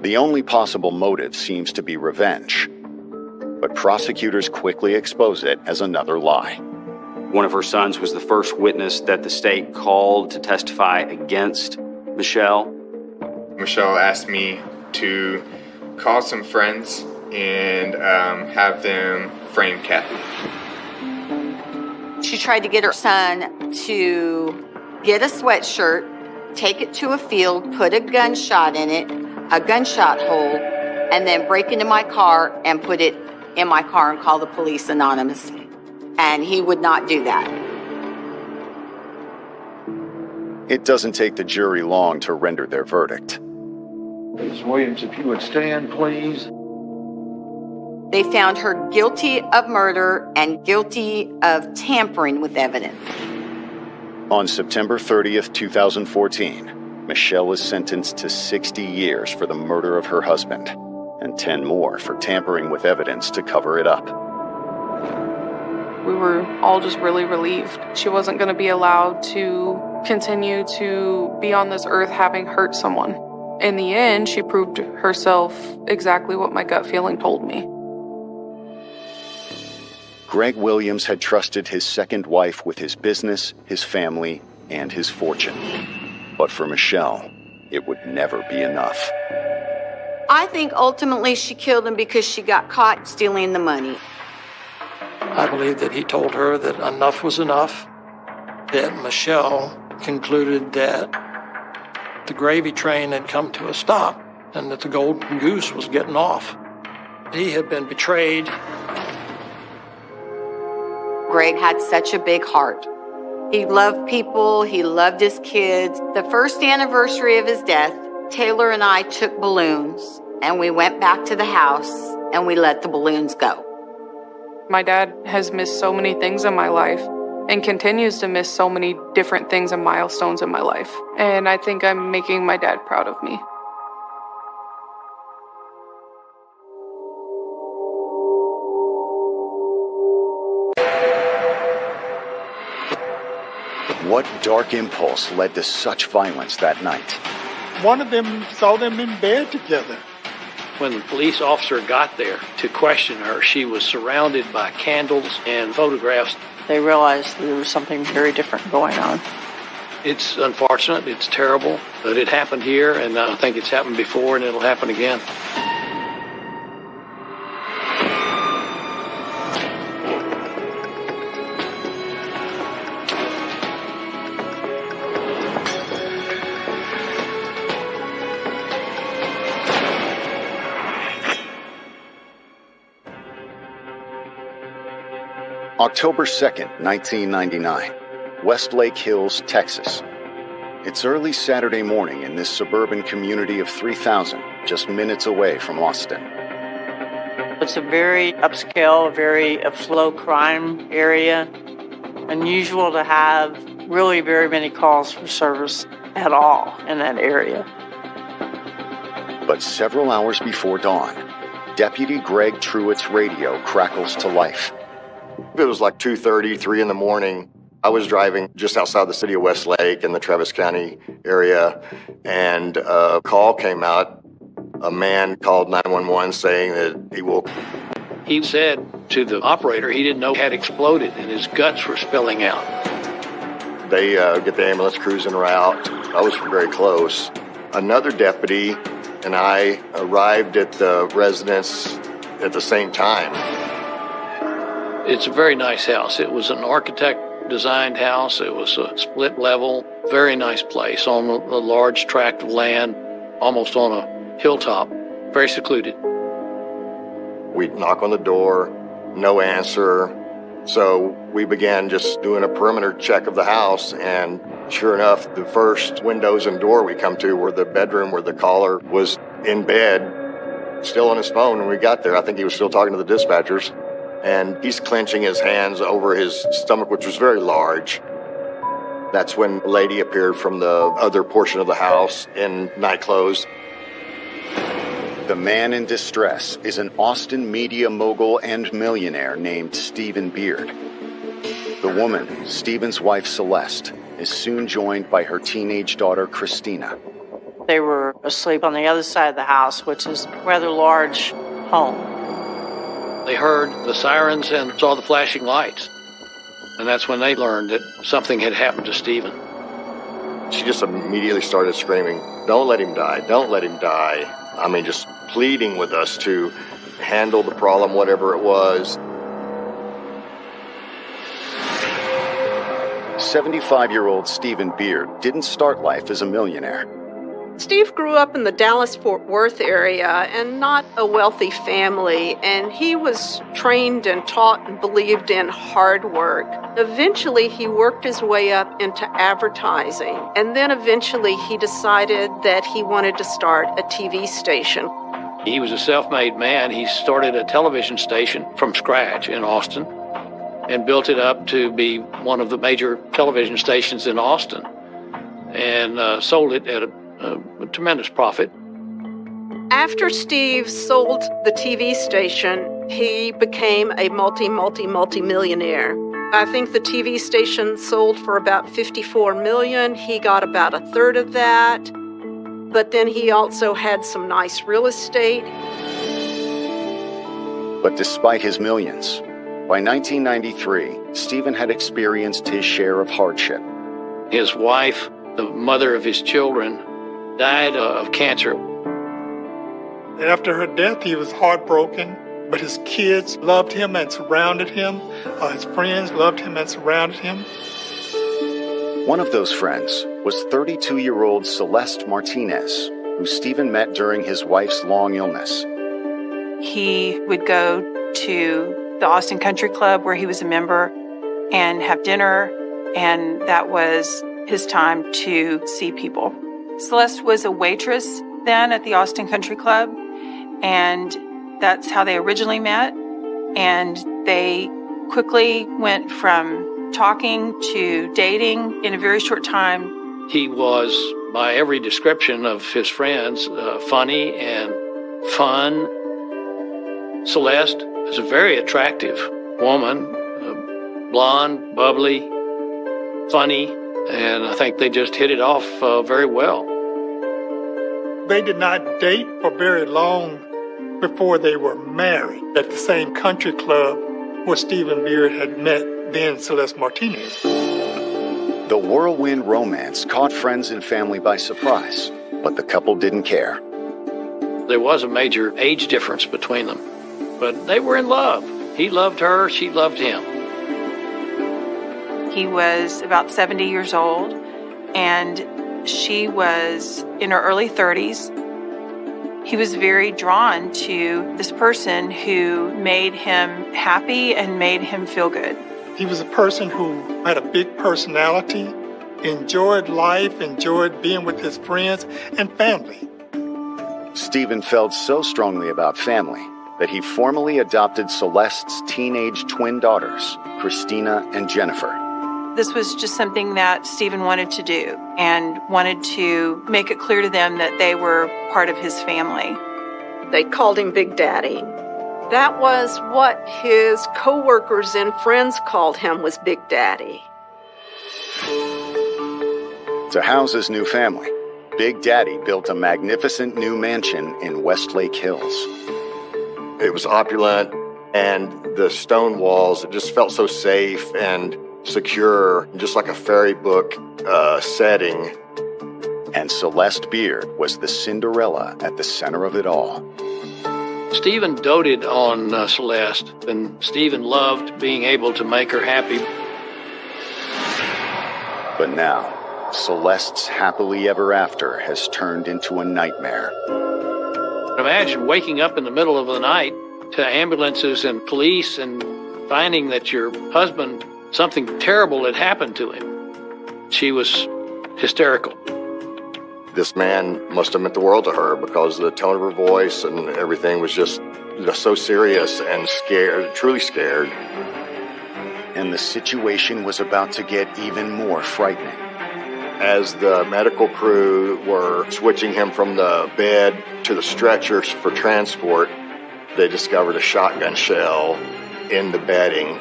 The only possible motive seems to be revenge, but prosecutors quickly expose it as another lie. One of her sons was the first witness that the state called to testify against Michelle. Michelle asked me to call some friends and have them frame Kathy. She tried to get her son to get a sweatshirt, take it to a field, put a gunshot in it, a gunshot hole, and then break into my car and put it in my car and call the police anonymously. And he would not do that. It doesn't take the jury long to render their verdict. Ms. Williams, if you would stand, please. They found her guilty of murder and guilty of tampering with evidence. On September 30th, 2014, Michelle is sentenced to 60 years for the murder of her husband and 10 more for tampering with evidence to cover it up. We were all just really relieved. She wasn't going to be allowed to continue to be on this earth having hurt someone. In the end, she proved herself exactly what my gut feeling told me. Greg Williams had trusted his second wife with his business, his family, and his fortune. But for Michelle, it would never be enough. I think ultimately she killed him because she got caught stealing the money. I believe that he told her that enough was enough, that Michelle concluded that the gravy train had come to a stop and that the golden goose was getting off. He had been betrayed. Greg had such a big heart. He loved people, he loved his kids. The first anniversary of his death, Taylor and I took balloons and we went back to the house and we let the balloons go. My dad has missed so many things in my life and continues to miss so many different things and milestones in my life. And I think I'm making my dad proud of me. What dark impulse led to such violence that night? One of them saw them in bed together. When the police officer got there to question her, she was surrounded by candles and photographs. They realized there was something very different going on. It's unfortunate, it's terrible, but it happened here, and I think it's happened before, and it'll happen again. October 2nd, 1999, Westlake Hills, Texas. It's early Saturday morning in this suburban community of 3,000, just minutes away from Austin. It's a very upscale, very low crime area. Unusual to have really very many calls for service at all in that area. But several hours before dawn, Deputy Greg Truitt's radio crackles to life. It was like 2:30, 3 in the morning. I was driving just outside the city of Westlake in the Travis County area, and a call came out. A man called 911 saying that he woke. He said to the operator he didn't know it had exploded and his guts were spilling out. They get the ambulance crews en route. I was very close. Another deputy and I arrived at the residence at the same time. It's a very nice house. It was an architect-designed house. It was a split level, very nice place on a large tract of land, almost on a hilltop, very secluded. We knock on the door, no answer. So we began just doing a perimeter check of the house, and sure enough, the first windows and door we come to were the bedroom where the caller was in bed, still on his phone when we got there. I think he was still talking to the dispatchers. And he's clenching his hands over his stomach, which was very large. That's when a lady appeared from the other portion of the house in night clothes. The man in distress is an Austin media mogul and millionaire named Stephen Beard. The woman, Stephen's wife Celeste, is soon joined by her teenage daughter Christina. They were asleep on the other side of the house, which is a rather large home. They heard the sirens and saw the flashing lights. And that's when they learned that something had happened to Stephen. She just immediately started screaming, "Don't let him die, don't let him die." I mean, just pleading with us to handle the problem, whatever it was. 75-year-old Stephen Beard didn't start life as a millionaire. Steve grew up in the Dallas-Fort Worth area and not a wealthy family, and he was trained and taught and believed in hard work. Eventually, he worked his way up into advertising, and then eventually he decided that he wanted to start a TV station. He was a self-made man. He started a television station from scratch in Austin and built it up to be one of the major television stations in Austin, and sold it at a tremendous profit. After Steve sold the TV station, he became a multi-millionaire. I think the TV station sold for about $54 million. He got about a third of that. But then he also had some nice real estate. But despite his millions, by 1993, Stephen had experienced his share of hardship. His wife, the mother of his children, died of cancer. After her death, he was heartbroken, but his kids loved him and surrounded him. His friends loved him and surrounded him. One of those friends was 32-year-old Celeste Martinez, who Stephen met during his wife's long illness. He would go to the Austin Country Club, where he was a member, and have dinner, and that was his time to see people. Celeste was a waitress then at the Austin Country Club, and that's how they originally met. And they quickly went from talking to dating in a very short time. He was, by every description of his friends, funny and fun. Celeste is a very attractive woman, blonde, bubbly, funny, and I think they just hit it off very well. They did not date for very long, before they were married at the same country club where Stephen Beard had met then Celeste Martinez. The whirlwind romance caught friends and family by surprise, but the couple didn't care. There was a major age difference between them, but they were in love. He loved her, she loved him. He was about 70 years old, and she was in her early 30s. He was very drawn to this person who made him happy and made him feel good. He was a person who had a big personality, enjoyed life, enjoyed being with his friends and family. Stephen felt so strongly about family that he formally adopted Celeste's teenage twin daughters, Christina and Jennifer. This was just something that Stephen wanted to do and wanted to make it clear to them that they were part of his family. They called him Big Daddy. That was what his co-workers and friends called him, was Big Daddy. To house his new family, Big Daddy built a magnificent new mansion in Westlake Hills. It was opulent, and the stone walls, it just felt so safe and secure, just like a fairy book setting. And Celeste Beard was the Cinderella at the center of it all. Stephen doted on Celeste, and Stephen loved being able to make her happy. But now, Celeste's happily ever after has turned into a nightmare. Imagine waking up in the middle of the night to ambulances and police and finding that your husband, something terrible had happened to him. She was hysterical. This man must have meant the world to her because the tone of her voice and everything was just so serious and scared, truly scared. And the situation was about to get even more frightening. As the medical crew were switching him from the bed to the stretchers for transport, they discovered a shotgun shell in the bedding.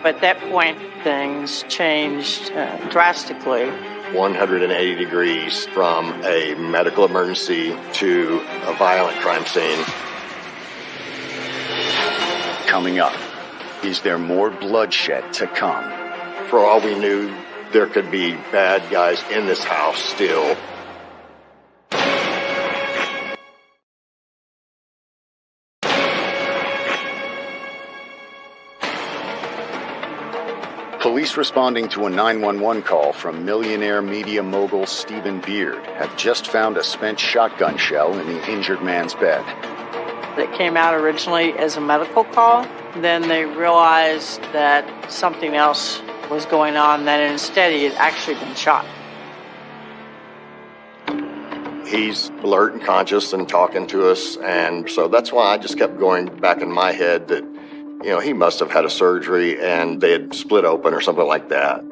At that point, things changed drastically. 180 degrees from a medical emergency to a violent crime scene. Coming up, is there more bloodshed to come? For all we knew, there could be bad guys in this house still. Police responding to a 911 call from millionaire media mogul Stephen Beard have just found a spent shotgun shell in the injured man's bed. It came out originally as a medical call. Then they realized that something else was going on, that instead he had actually been shot. He's alert and conscious and talking to us, and so that's why I just kept going back in my head that, you know, he must have had a surgery and they had split open or something like that.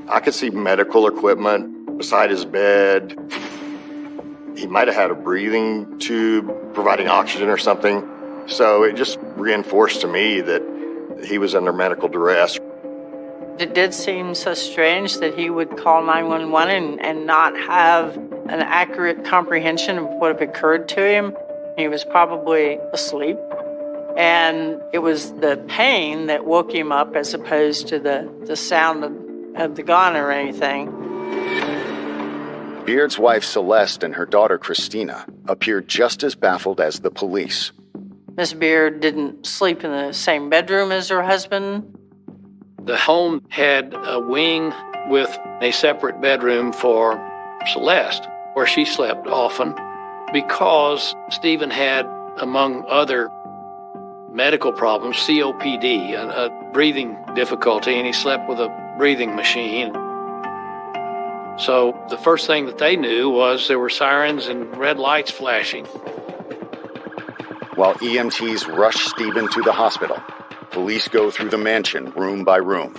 I could see medical equipment beside his bed. He might have had a breathing tube providing oxygen or something. So it just reinforced to me that he was under medical duress. It did seem so strange that he would call 911 and not have an accurate comprehension of what had occurred to him. He was probably asleep. And it was the pain that woke him up as opposed to the sound of the gun or anything. Beard's wife Celeste and her daughter Christina appeared just as baffled as the police. Miss Beard didn't sleep in the same bedroom as her husband. The home had a wing with a separate bedroom for Celeste, where she slept often, because Stephen had, among other medical problems, COPD, a breathing difficulty, and he slept with a breathing machine. So the first thing that they knew was there were sirens and red lights flashing. While EMTs rush Stephen to the hospital, police go through the mansion room by room.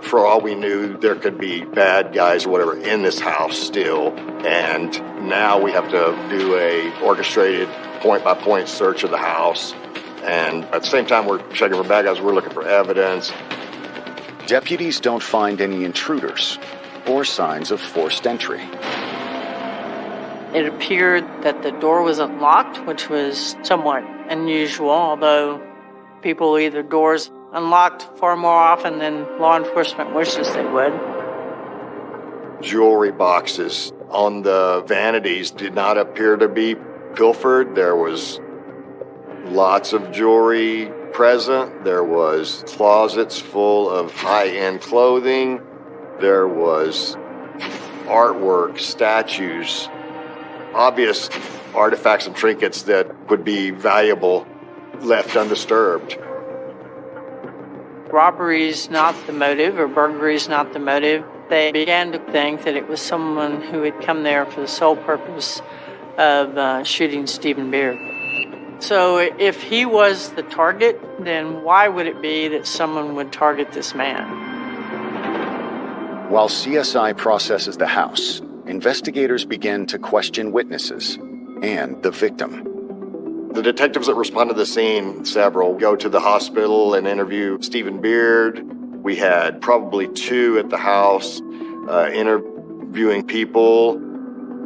For all we knew, there could be bad guys or whatever in this house still, and now we have to do a orchestrated point-by-point search of the house. And at the same time we're checking for bad guys, we're looking for evidence. Deputies don't find any intruders or signs of forced entry. It appeared that the door was unlocked, which was somewhat unusual, although people leave their doors unlocked far more often than law enforcement wishes they would. Jewelry boxes on the vanities did not appear to be pilfered. There was lots of jewelry present. There was closets full of high-end clothing. There was artwork, statues, obvious artifacts and trinkets that would be valuable left undisturbed. Robbery's not the motive, or burglary's not the motive. They began to think that it was someone who had come there for the sole purpose of shooting Stephen Beard. So if he was the target, then why would it be that someone would target this man? While CSI processes the house, investigators begin to question witnesses and the victim. The detectives that respond to the scene, several, go to the hospital and interview Stephen Beard. We had probably 2 at the house interviewing people.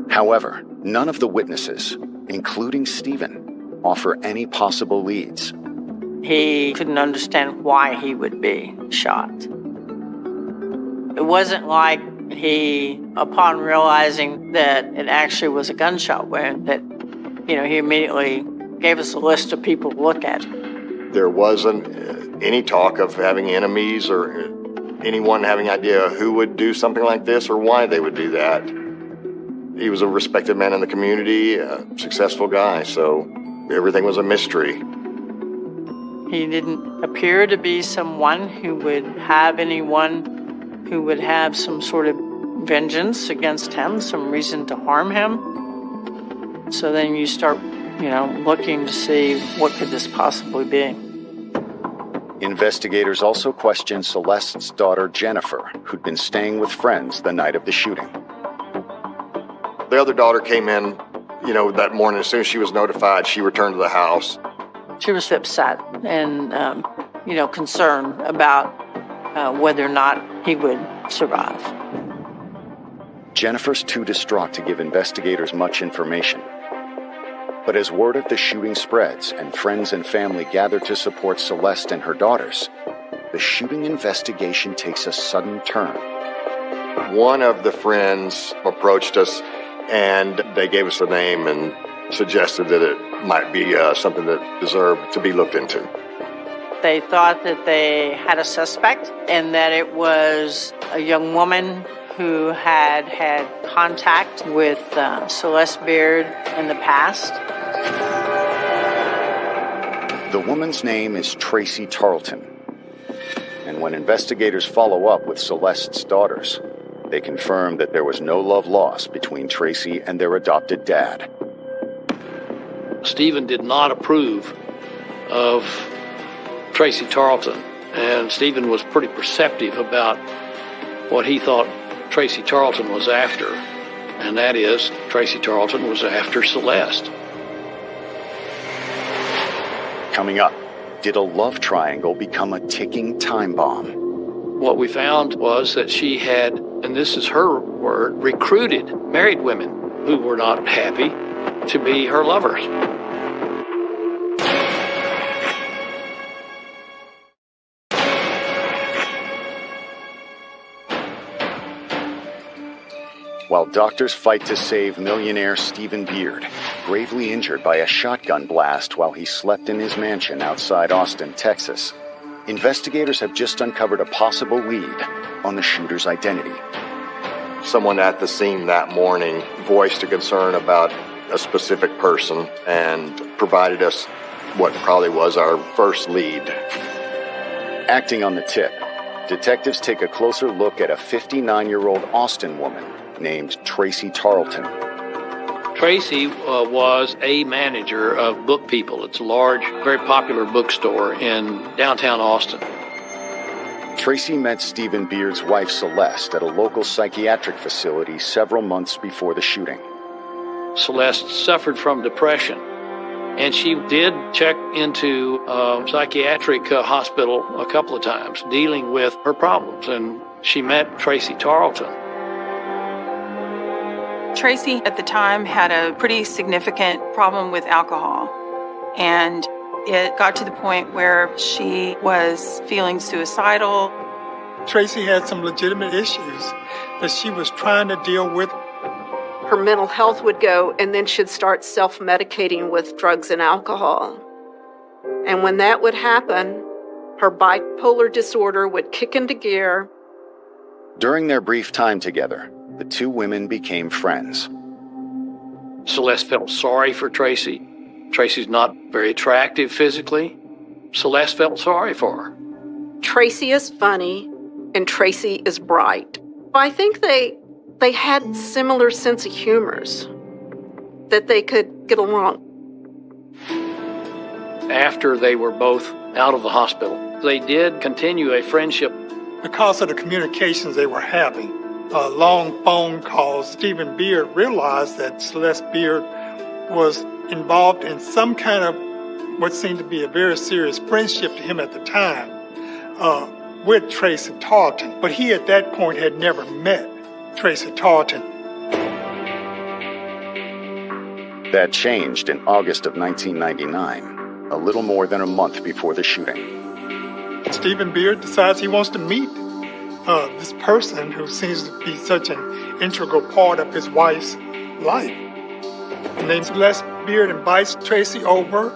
However, none of the witnesses, including Stephen, offer any possible leads. He couldn't understand why he would be shot. It wasn't like he, upon realizing that it actually was a gunshot wound, that, he immediately gave us a list of people to look at. There wasn't any talk of having enemies or anyone having idea who would do something like this or why they would do that. He was a respected man in the community, a successful guy, so everything was a mystery. He didn't appear to be someone who would have anyone who would have some sort of vengeance against him, some reason to harm him. So then you start, looking to see what could this possibly be. Investigators also question Celeste's daughter, Jennifer, who'd been staying with friends the night of the shooting. The other daughter came in, that morning. As soon as she was notified, she returned to the house. She was upset and, concerned about whether or not he would survive. Jennifer's too distraught to give investigators much information. But as word of the shooting spreads and friends and family gather to support Celeste and her daughters, the shooting investigation takes a sudden turn. One of the friends approached us and they gave us a name and suggested that it might be something that deserved to be looked into. They thought that they had a suspect and that it was a young woman who had had contact with Celeste Beard in the past. The woman's name is Tracy Tarleton. And when investigators follow up with Celeste's daughters, they confirm that there was no love lost between Tracy and their adopted dad. Stephen did not approve of Tracy Tarleton, and Stephen was pretty perceptive about what he thought Tracy Tarleton was after, and that is Tracy Tarleton was after Celeste. Coming up, did a love triangle become a ticking time bomb? What we found was that she had, and this is her word, recruited married women who were not happy to be her lovers. While doctors fight to save millionaire Stephen Beard, gravely injured by a shotgun blast while he slept in his mansion outside Austin, Texas, investigators have just uncovered a possible lead on the shooter's identity. Someone at the scene that morning voiced a concern about a specific person and provided us what probably was our first lead. Acting on the tip, detectives take a closer look at a 59-year-old Austin woman named Tracy Tarleton. Tracy was a manager of Book People. It's a large, very popular bookstore in downtown Austin. Tracy met Stephen Beard's wife Celeste at a local psychiatric facility several months before the shooting. Celeste suffered from depression, and she did check into a psychiatric hospital a couple of times dealing with her problems, and she met Tracy Tarleton. Tracy at the time had a pretty significant problem with alcohol, and it got to the point where she was feeling suicidal. Tracy had some legitimate issues that she was trying to deal with. Her mental health would go, and then she'd start self-medicating with drugs and alcohol. And when that would happen, her bipolar disorder would kick into gear. During their brief time together, the two women became friends. Celeste felt sorry for Tracy. Tracy's not very attractive physically. Celeste felt sorry for her. Tracy is funny, and Tracy is bright. I think they had similar sense of humors, that they could get along. After they were both out of the hospital, they did continue a friendship. Because of the communications they were having, long phone calls, Stephen Beard realized that Celeste Beard was involved in some kind of what seemed to be a very serious friendship to him at the time with Tracy Tarleton. But he at that point had never met Tracy Tarleton. That changed in August of 1999, a little more than a month before the shooting. Stephen Beard decides he wants to meet this person who seems to be such an integral part of his wife's life. And then Celeste Beard invites Tracy over.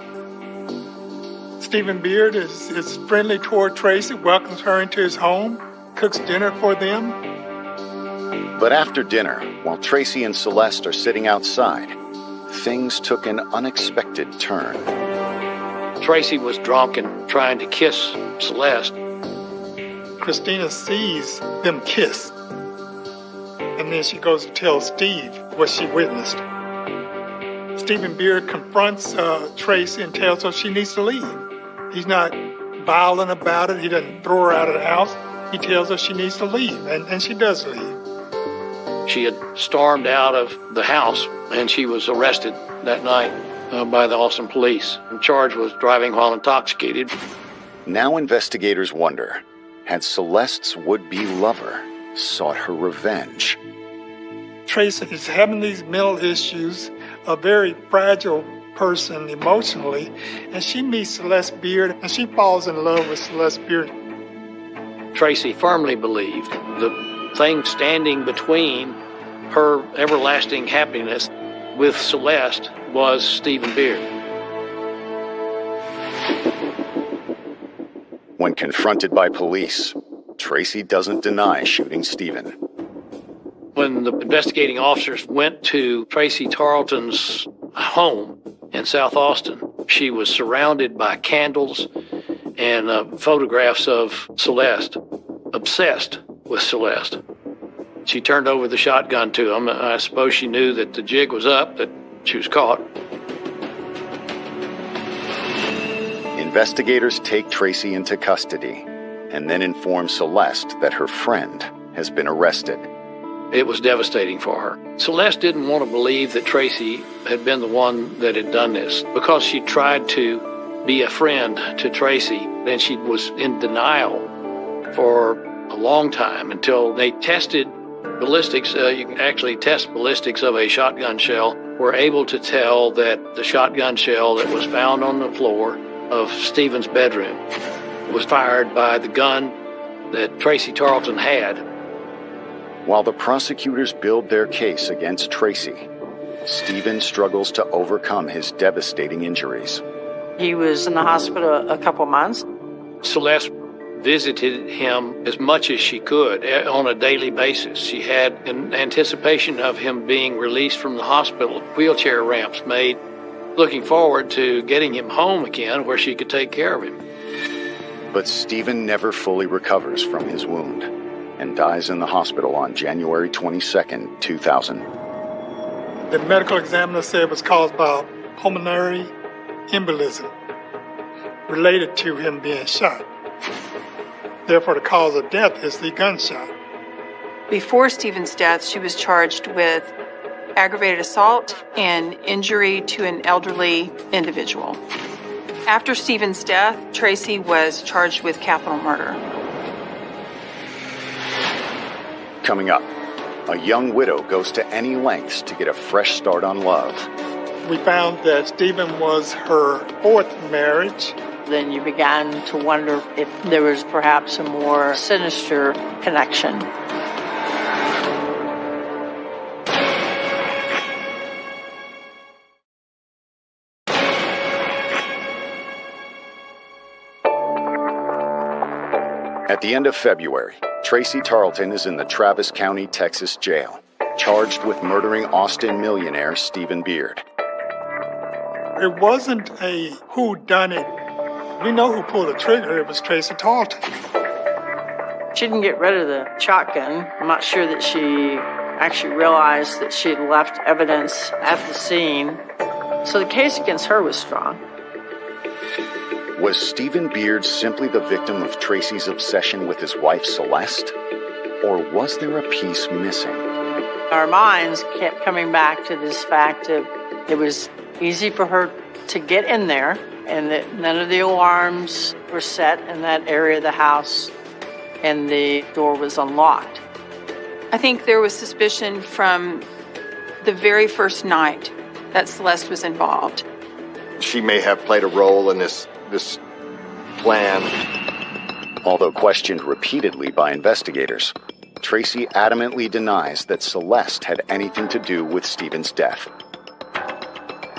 Stephen Beard is friendly toward Tracy, welcomes her into his home, cooks dinner for them. But after dinner, while Tracy and Celeste are sitting outside, things took an unexpected turn. Tracy was drunk and trying to kiss Celeste. Christina sees them kiss, and then she goes to tell Steve what she witnessed. Stephen Beard confronts Tracy and tells her she needs to leave. He's not violent about it. He doesn't throw her out of the house. He tells her she needs to leave, and she does leave. She had stormed out of the house, and she was arrested that night by the Austin police. The charge was driving while intoxicated. Now investigators wonder, had Celeste's would-be lover sought her revenge? Tracy is having these mental issues, a very fragile person emotionally, and she meets Celeste Beard, and she falls in love with Celeste Beard. Tracy firmly believed the thing standing between her everlasting happiness with Celeste was Stephen Beard. When confronted by police, Tracy doesn't deny shooting Stephen. When the investigating officers went to Tracy Tarleton's home in South Austin, she was surrounded by candles and photographs of Celeste, obsessed with Celeste. She turned over the shotgun to him. I suppose she knew that the jig was up, that she was caught. Investigators take Tracy into custody and then inform Celeste that her friend has been arrested. It was devastating for her. Celeste didn't want to believe that Tracy had been the one that had done this because she tried to be a friend to Tracy, and she was in denial for a long time until they tested ballistics. You can actually test ballistics of a shotgun shell. Were able to tell that the shotgun shell that was found on the floor of Stephen's bedroom was fired by the gun that Tracy Tarleton had. While the prosecutors build their case against Tracy, Stephen struggles to overcome his devastating injuries. He was in the hospital a couple months. Celeste visited him as much as she could on a daily basis. She had, in anticipation of him being released from the hospital, wheelchair ramps made, looking forward to getting him home again where she could take care of him. But Stephen never fully recovers from his wound and dies in the hospital on January 22nd, 2000. The medical examiner said it was caused by pulmonary embolism related to him being shot. Therefore, the cause of death is the gunshot. Before Stephen's death, she was charged with aggravated assault and injury to an elderly individual. After Stephen's death, Tracy was charged with capital murder. Coming up, A young widow goes to any lengths to get a fresh start on love. We found that Stephen was her fourth marriage. Then you began to wonder if there was perhaps a more sinister connection. At the end of February, Tracy Tarleton is in the Travis County, Texas jail, charged with murdering Austin millionaire Stephen Beard. It wasn't a whodunit. We know who pulled the trigger. It was Tracy Tarleton. She didn't get rid of the shotgun. I'm not sure that she actually realized that she had left evidence at the scene. So the case against her was strong. Was Stephen Beard simply the victim of Tracy's obsession with his wife Celeste? Or was there a piece missing? Our minds kept coming back to this fact of it was easy for her to get in there and that none of the alarms were set in that area of the house and the door was unlocked. I think there was suspicion from the very first night that Celeste was involved. She may have played a role in this plan. Although questioned repeatedly by investigators, Tracy adamantly denies that Celeste had anything to do with Stephen's death.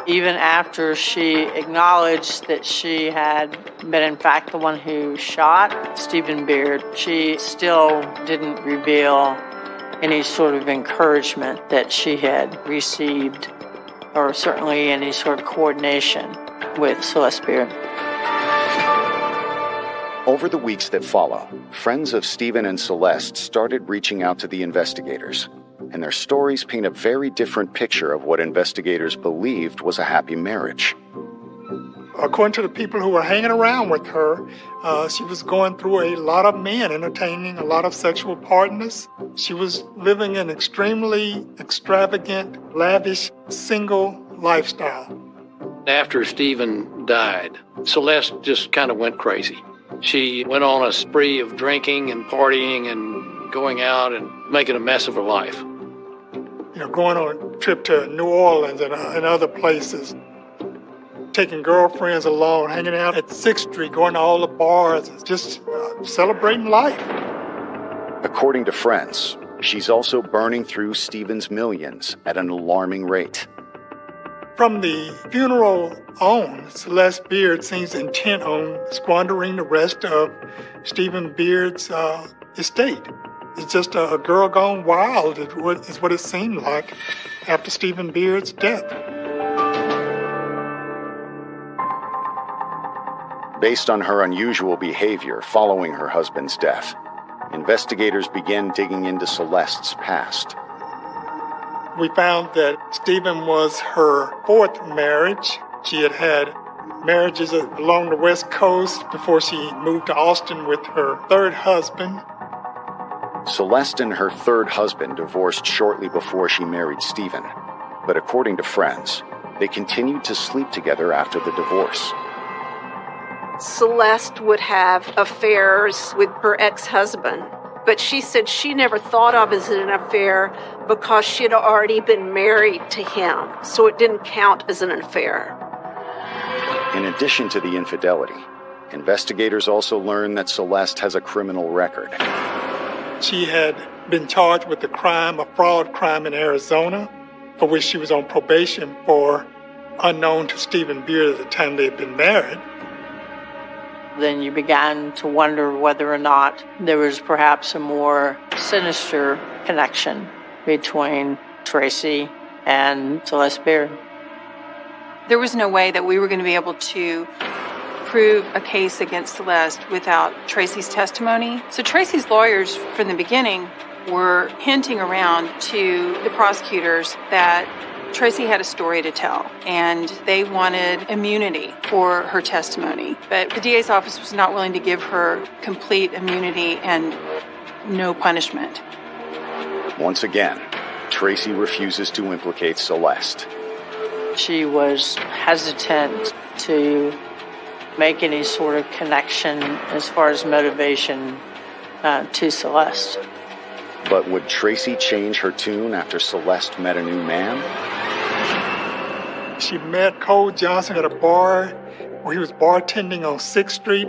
Even after she acknowledged that she had been in fact the one who shot Stephen Beard, she still didn't reveal any sort of encouragement that she had received, or certainly any sort of coordination with Celeste Beard. Over the weeks that follow, friends of Stephen and Celeste started reaching out to the investigators, and their stories paint a very different picture of what investigators believed was a happy marriage. According to the people who were hanging around with her, she was going through a lot of men, entertaining a lot of sexual partners. She was living an extremely extravagant, lavish, single lifestyle. After Stephen died, Celeste just kind of went crazy. She went on a spree of drinking and partying and going out and making a mess of her life. Going on a trip to New Orleans and other places, taking girlfriends along, hanging out at 6th Street, going to all the bars, just celebrating life. According to friends, she's also burning through Stephen's millions at an alarming rate. From the funeral on, Celeste Beard seems intent on squandering the rest of Stephen Beard's estate. It's just a girl gone wild is what it seemed like after Stephen Beard's death. Based on her unusual behavior following her husband's death, investigators began digging into Celeste's past. We found that Stephen was her fourth marriage. She had had marriages along the West Coast before she moved to Austin with her third husband. Celeste and her third husband divorced shortly before she married Stephen, but according to friends, they continued to sleep together after the divorce. Celeste would have affairs with her ex-husband, but she said she never thought of it as an affair because she had already been married to him, so it didn't count as an affair. In addition to the infidelity, investigators also learned that Celeste has a criminal record. She had been charged with a fraud crime in Arizona, for which she was on probation for, unknown to Stephen Beard at the time they had been married. Then you began to wonder whether or not there was perhaps a more sinister connection between Tracy and Celeste Beard. There was no way that we were going to be able to prove a case against Celeste without Tracy's testimony. So Tracy's lawyers, from the beginning, were hinting around to the prosecutors that Tracy had a story to tell, and they wanted immunity for her testimony. But the DA's office was not willing to give her complete immunity and no punishment. Once again, Tracy refuses to implicate Celeste. She was hesitant to make any sort of connection as far as motivation to Celeste. But would Tracy change her tune after Celeste met a new man? She met Cole Johnson at a bar where he was bartending on 6th Street.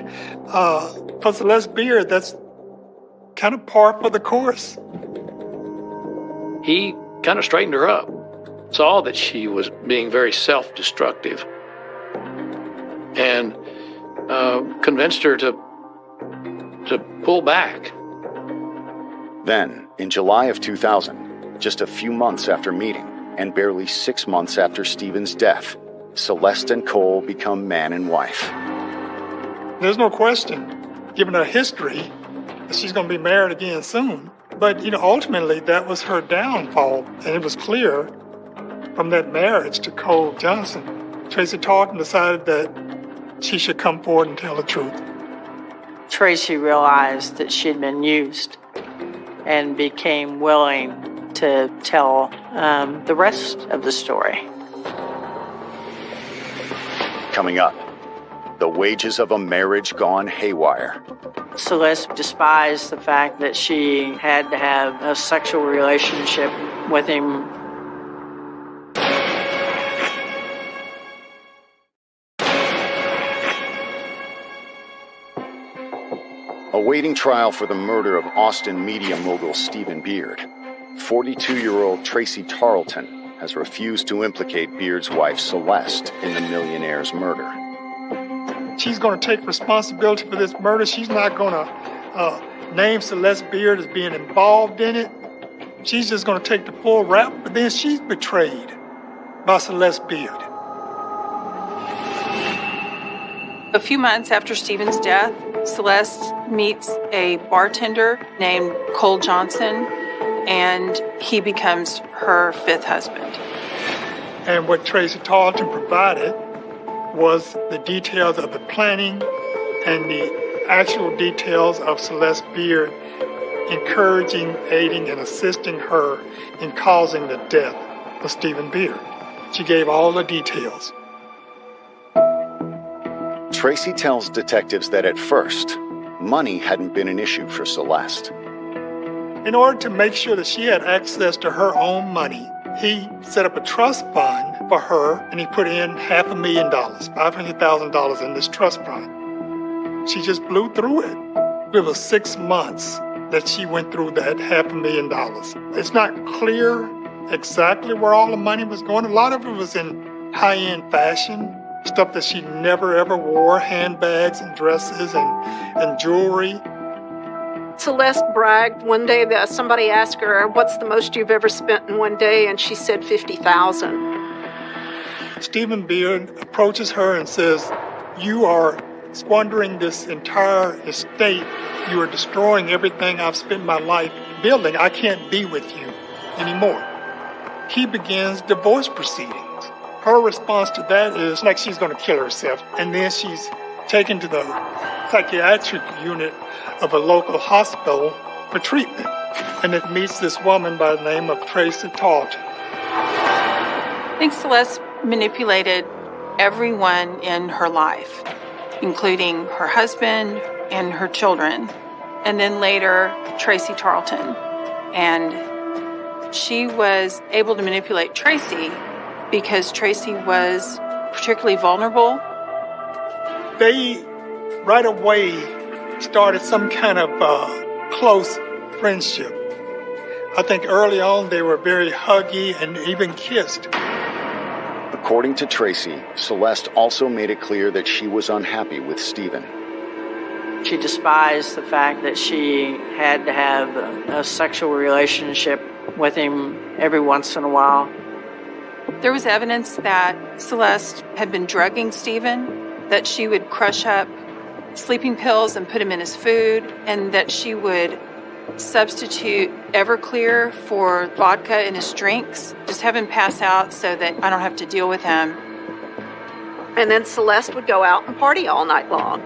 For Celeste Beard, that's kind of par for the course. He kind of straightened her up, saw that she was being very self-destructive, and convinced her to pull back. Then, in July of 2000, just a few months after meeting, and barely 6 months after Stephen's death, Celeste and Cole become man and wife. There's no question, given her history, that she's going to be married again soon. But, ultimately, that was her downfall, and it was clear from that marriage to Cole Johnson. Tracy Tarleton decided that she should come forward and tell the truth. Tracy realized that she'd been used and became willing to tell the rest of the story. Coming up, the wages of a marriage gone haywire. Celeste despised the fact that she had to have a sexual relationship with him. Awaiting trial for the murder of Austin media mogul Stephen Beard, 42-year-old Tracy Tarleton has refused to implicate Beard's wife Celeste in the Millionaires' murder. She's going to take responsibility for this murder. She's not going to name Celeste Beard as being involved in it. She's just going to take the full rap, but then she's betrayed by Celeste Beard. A few months after Stephen's death, Celeste meets a bartender named Cole Johnson, and he becomes her fifth husband. And what Tracy Tarleton provided was the details of the planning and the actual details of Celeste Beard encouraging, aiding, and assisting her in causing the death of Stephen Beard. She gave all the details. Tracy tells detectives that at first, money hadn't been an issue for Celeste. In order to make sure that she had access to her own money, he set up a trust fund for her, and he put in $500,000, $500,000 in this trust fund. She just blew through it. It was 6 months that she went through that $500,000. It's not clear exactly where all the money was going. A lot of it was in high-end fashion, stuff that she never ever wore, handbags and dresses and jewelry. Celeste bragged one day that somebody asked her, "What's the most you've ever spent in one day?" And she said $50,000. Stephen Beard approaches her and says, "You are squandering this entire estate. You are destroying everything I've spent my life building. I can't be with you anymore." He begins divorce proceedings. Her response to that is like she's going to kill herself. And then she's taken to the psychiatric unit of a local hospital for treatment. And it meets this woman by the name of Tracy Tarleton. I think Celeste manipulated everyone in her life, including her husband and her children, and then later Tracy Tarleton. And she was able to manipulate Tracy because Tracy was particularly vulnerable. They right away started some kind of close friendship. I think early on they were very huggy and even kissed. According to Tracy, Celeste also made it clear that she was unhappy with Stephen. She despised the fact that she had to have a sexual relationship with him every once in a while. There was evidence that Celeste had been drugging Stephen, that she would crush up sleeping pills and put them in his food, and that she would substitute Everclear for vodka in his drinks, just have him pass out so that I don't have to deal with him. And then Celeste would go out and party all night long.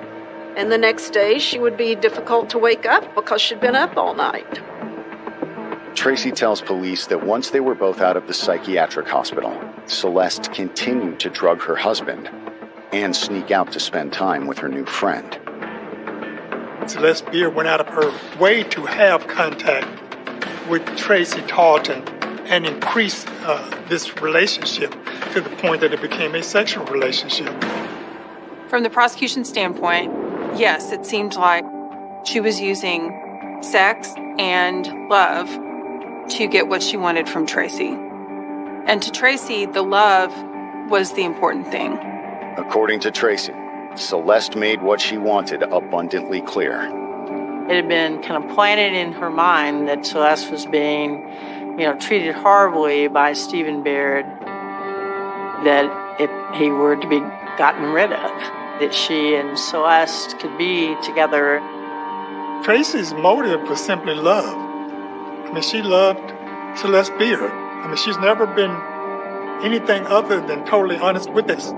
And the next day she would be difficult to wake up because she'd been up all night. Tracy tells police that once they were both out of the psychiatric hospital, Celeste continued to drug her husband and sneak out to spend time with her new friend. Celeste Beard went out of her way to have contact with Tracy Tarleton and increased this relationship to the point that it became a sexual relationship. From the prosecution standpoint, yes, it seemed like she was using sex and love to get what she wanted from Tracy. And to Tracy, the love was the important thing. According to Tracy, Celeste made what she wanted abundantly clear. It had been kind of planted in her mind that Celeste was being, treated horribly by Stephen Beard, that if he were to be gotten rid of, that she and Celeste could be together. Tracy's motive was simply love. I mean, she loved Celeste Beard. I mean, she's never been anything other than totally honest with this.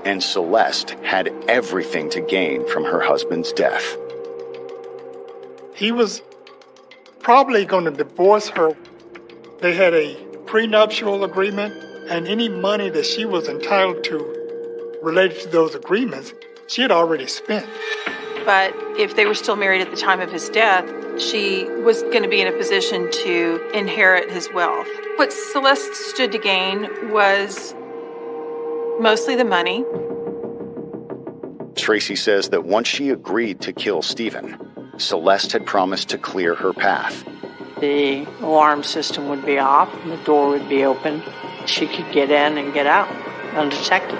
And Celeste had everything to gain from her husband's death. He was probably going to divorce her. They had a prenuptial agreement, and any money that she was entitled to related to those agreements, she had already spent. But if they were still married at the time of his death, she was going to be in a position to inherit his wealth. What Celeste stood to gain was mostly the money. Tracy says that once she agreed to kill Stephen, Celeste had promised to clear her path. The alarm system would be off and the door would be open. She could get in and get out undetected.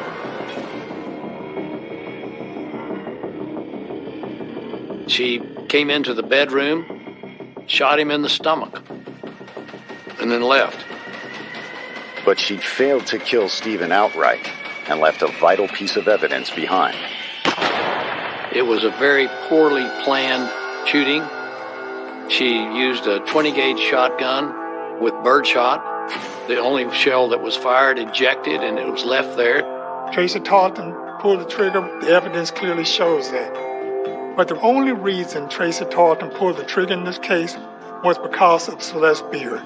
She came into the bedroom, shot him in the stomach, and then left. But she'd failed to kill Stephen outright and left a vital piece of evidence behind. It was a very poorly planned shooting. She used a 20-gauge shotgun with birdshot. The only shell that was fired ejected, and it was left there. Tracy Tarleton pulled the trigger. The evidence clearly shows that. But the only reason Tracy Tarleton pulled the trigger in this case was because of Celeste Beard.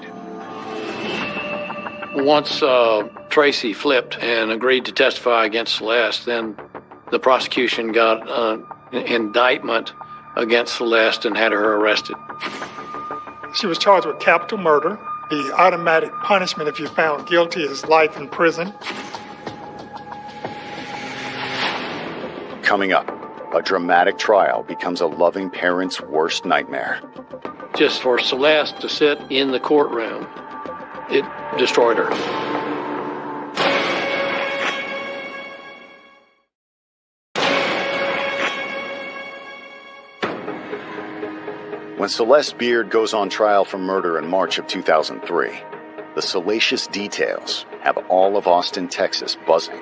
Once Tracy flipped and agreed to testify against Celeste, then the prosecution got an indictment against Celeste and had her arrested. She was charged with capital murder. The automatic punishment if you're found guilty is life in prison. Coming up, a dramatic trial becomes a loving parent's worst nightmare. Just for Celeste to sit in the courtroom, it destroyed her. When Celeste Beard goes on trial for murder in March of 2003, the salacious details have all of Austin, Texas buzzing.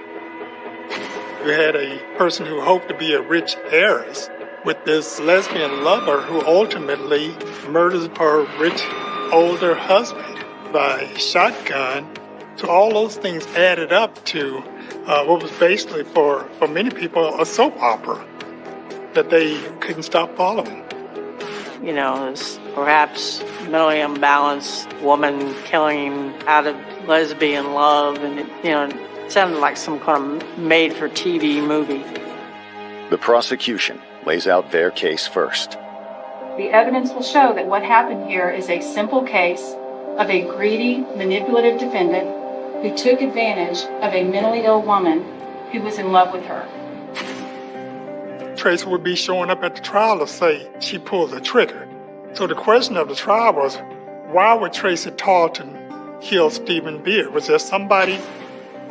You had a person who hoped to be a rich heiress with this lesbian lover who ultimately murders her rich older husband by shotgun. So all those things added up to what was basically for many people a soap opera that they couldn't stop following. This perhaps mentally imbalanced woman killing out of lesbian love, and it sounded like some kind of made-for-TV movie. The prosecution lays out their case first. The evidence will show that what happened here is a simple case of a greedy, manipulative defendant who took advantage of a mentally ill woman who was in love with her. Tracy would be showing up at the trial to say she pulled the trigger. So the question of the trial was, why would Tracy Tarleton kill Stephen Beard? Was there somebody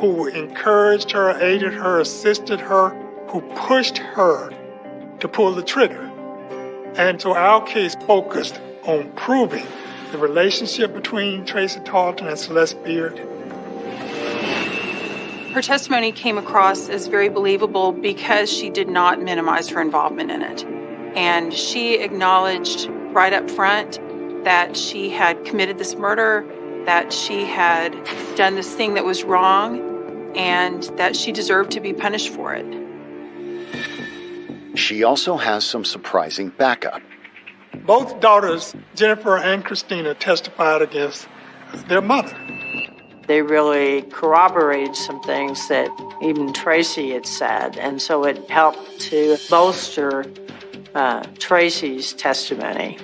who encouraged her, aided her, assisted her, who pushed her to pull the trigger? And so our case focused on proving the relationship between Tracy Tarleton and Celeste Beard. Her testimony came across as very believable because she did not minimize her involvement in it. And she acknowledged right up front that she had committed this murder, that she had done this thing that was wrong, and that she deserved to be punished for it. She also has some surprising backup. Both daughters, Jennifer and Christina, testified against their mother. They really corroborated some things that even Tracy had said, and so it helped to bolster Tracy's testimony.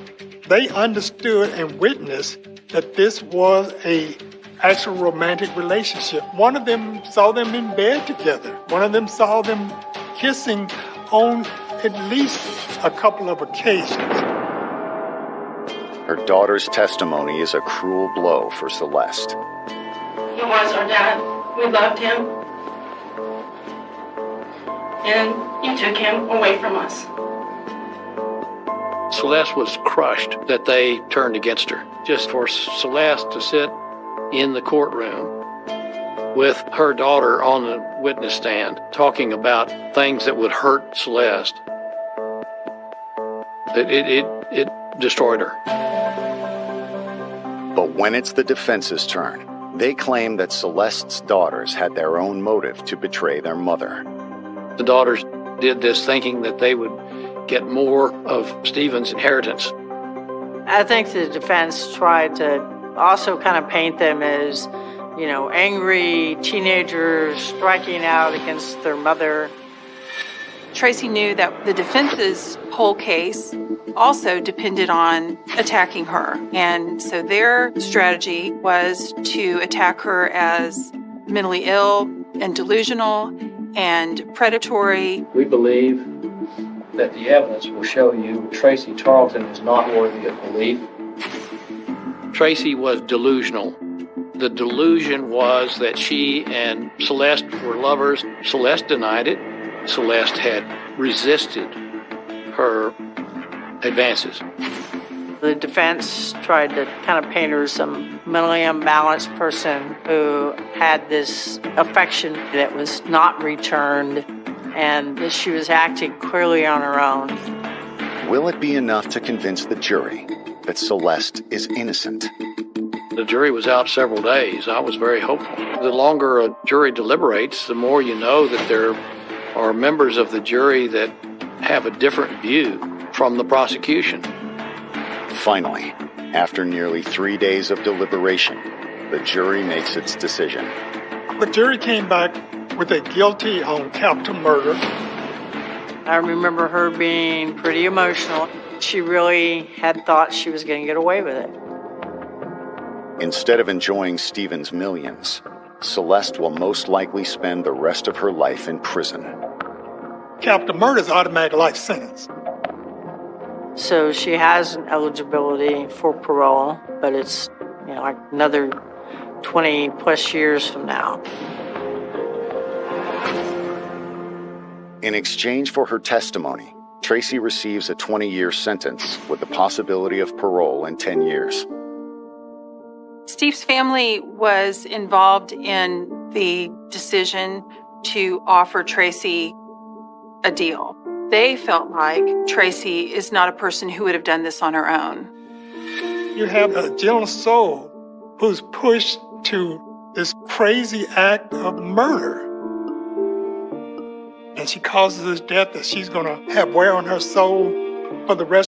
They understood and witnessed that this was a actual romantic relationship. One of them saw them in bed together. One of them saw them kissing on at least a couple of occasions. Her daughter's testimony is a cruel blow for Celeste. He was our dad. We loved him. And he took him away from us. Celeste was crushed that they turned against her. Just for Celeste to sit in the courtroom with her daughter on the witness stand talking about things that would hurt Celeste, it destroyed her. But when it's the defense's turn, they claim that Celeste's daughters had their own motive to betray their mother. The daughters did this thinking that they would get more of Stephen's inheritance. I think the defense tried to also kind of paint them as, angry teenagers striking out against their mother. Tracy knew that the defense's whole case also depended on attacking her. And so their strategy was to attack her as mentally ill and delusional and predatory. We believe that the evidence will show you Tracy Tarleton is not worthy of belief. Tracy was delusional. The delusion was that she and Celeste were lovers. Celeste denied it. Celeste had resisted her advances. The defense tried to kind of paint her as some mentally unbalanced person who had this affection that was not returned and that she was acting clearly on her own. Will it be enough to convince the jury that Celeste is innocent? The jury was out several days. I was very hopeful. The longer a jury deliberates, the more you know that there are members of the jury that have a different view from the prosecution. Finally, after nearly 3 days of deliberation, the jury makes its decision. The jury came back with a guilty on capital murder. I remember her being pretty emotional. She really had thought she was going to get away with it. Instead of enjoying Stephen's millions, Celeste will most likely spend the rest of her life in prison. Capital murder is automatic life sentence. So she has an eligibility for parole, but it's like another 20 plus years from now. In exchange for her testimony, Tracy receives a 20-year sentence with the possibility of parole in 10 years. Steve's family was involved in the decision to offer Tracy a deal. They felt like Tracy is not a person who would have done this on her own. You have a gentle soul who's pushed to this crazy act of murder. And she causes this death that she's going to have wear on her soul for the rest.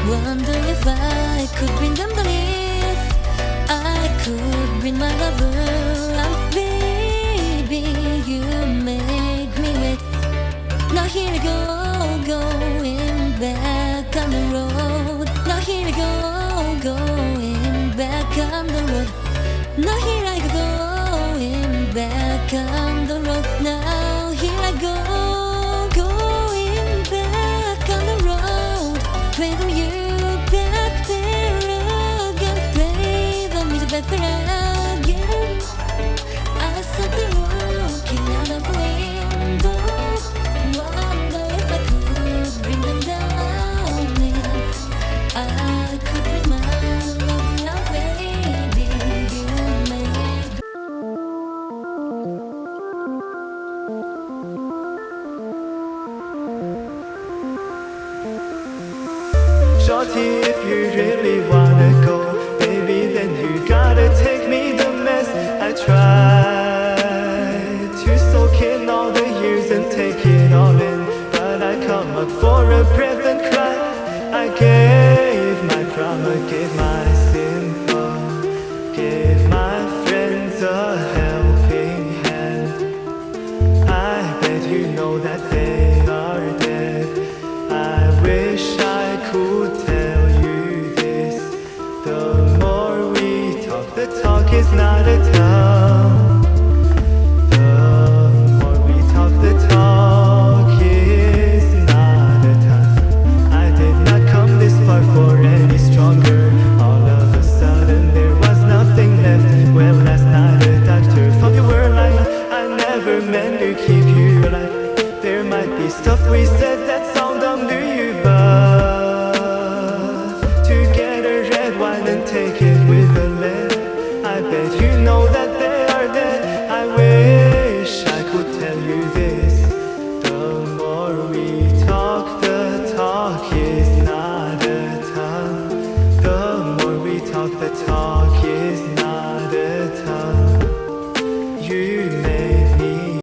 Wonder if I could bring them to live. I could bring my lover. And baby, you make me wait. Now here I go, going back on the road. Now here I go, going back on the road. Now here I go, going back on the road. Now here I go, going back on the road. When you back there again, play the music back there again. I saw the looking out of the window. Wonder if I could bring them down. If I could bring my love now, baby, you make. shorty, if you really wanna go, baby, then you gotta take me the mess. I tried to soak in all the years and take it all in, but I come up for a breath and cry. I gave my drama, gave my simple, gave my friends a helping hand. I bet you know that they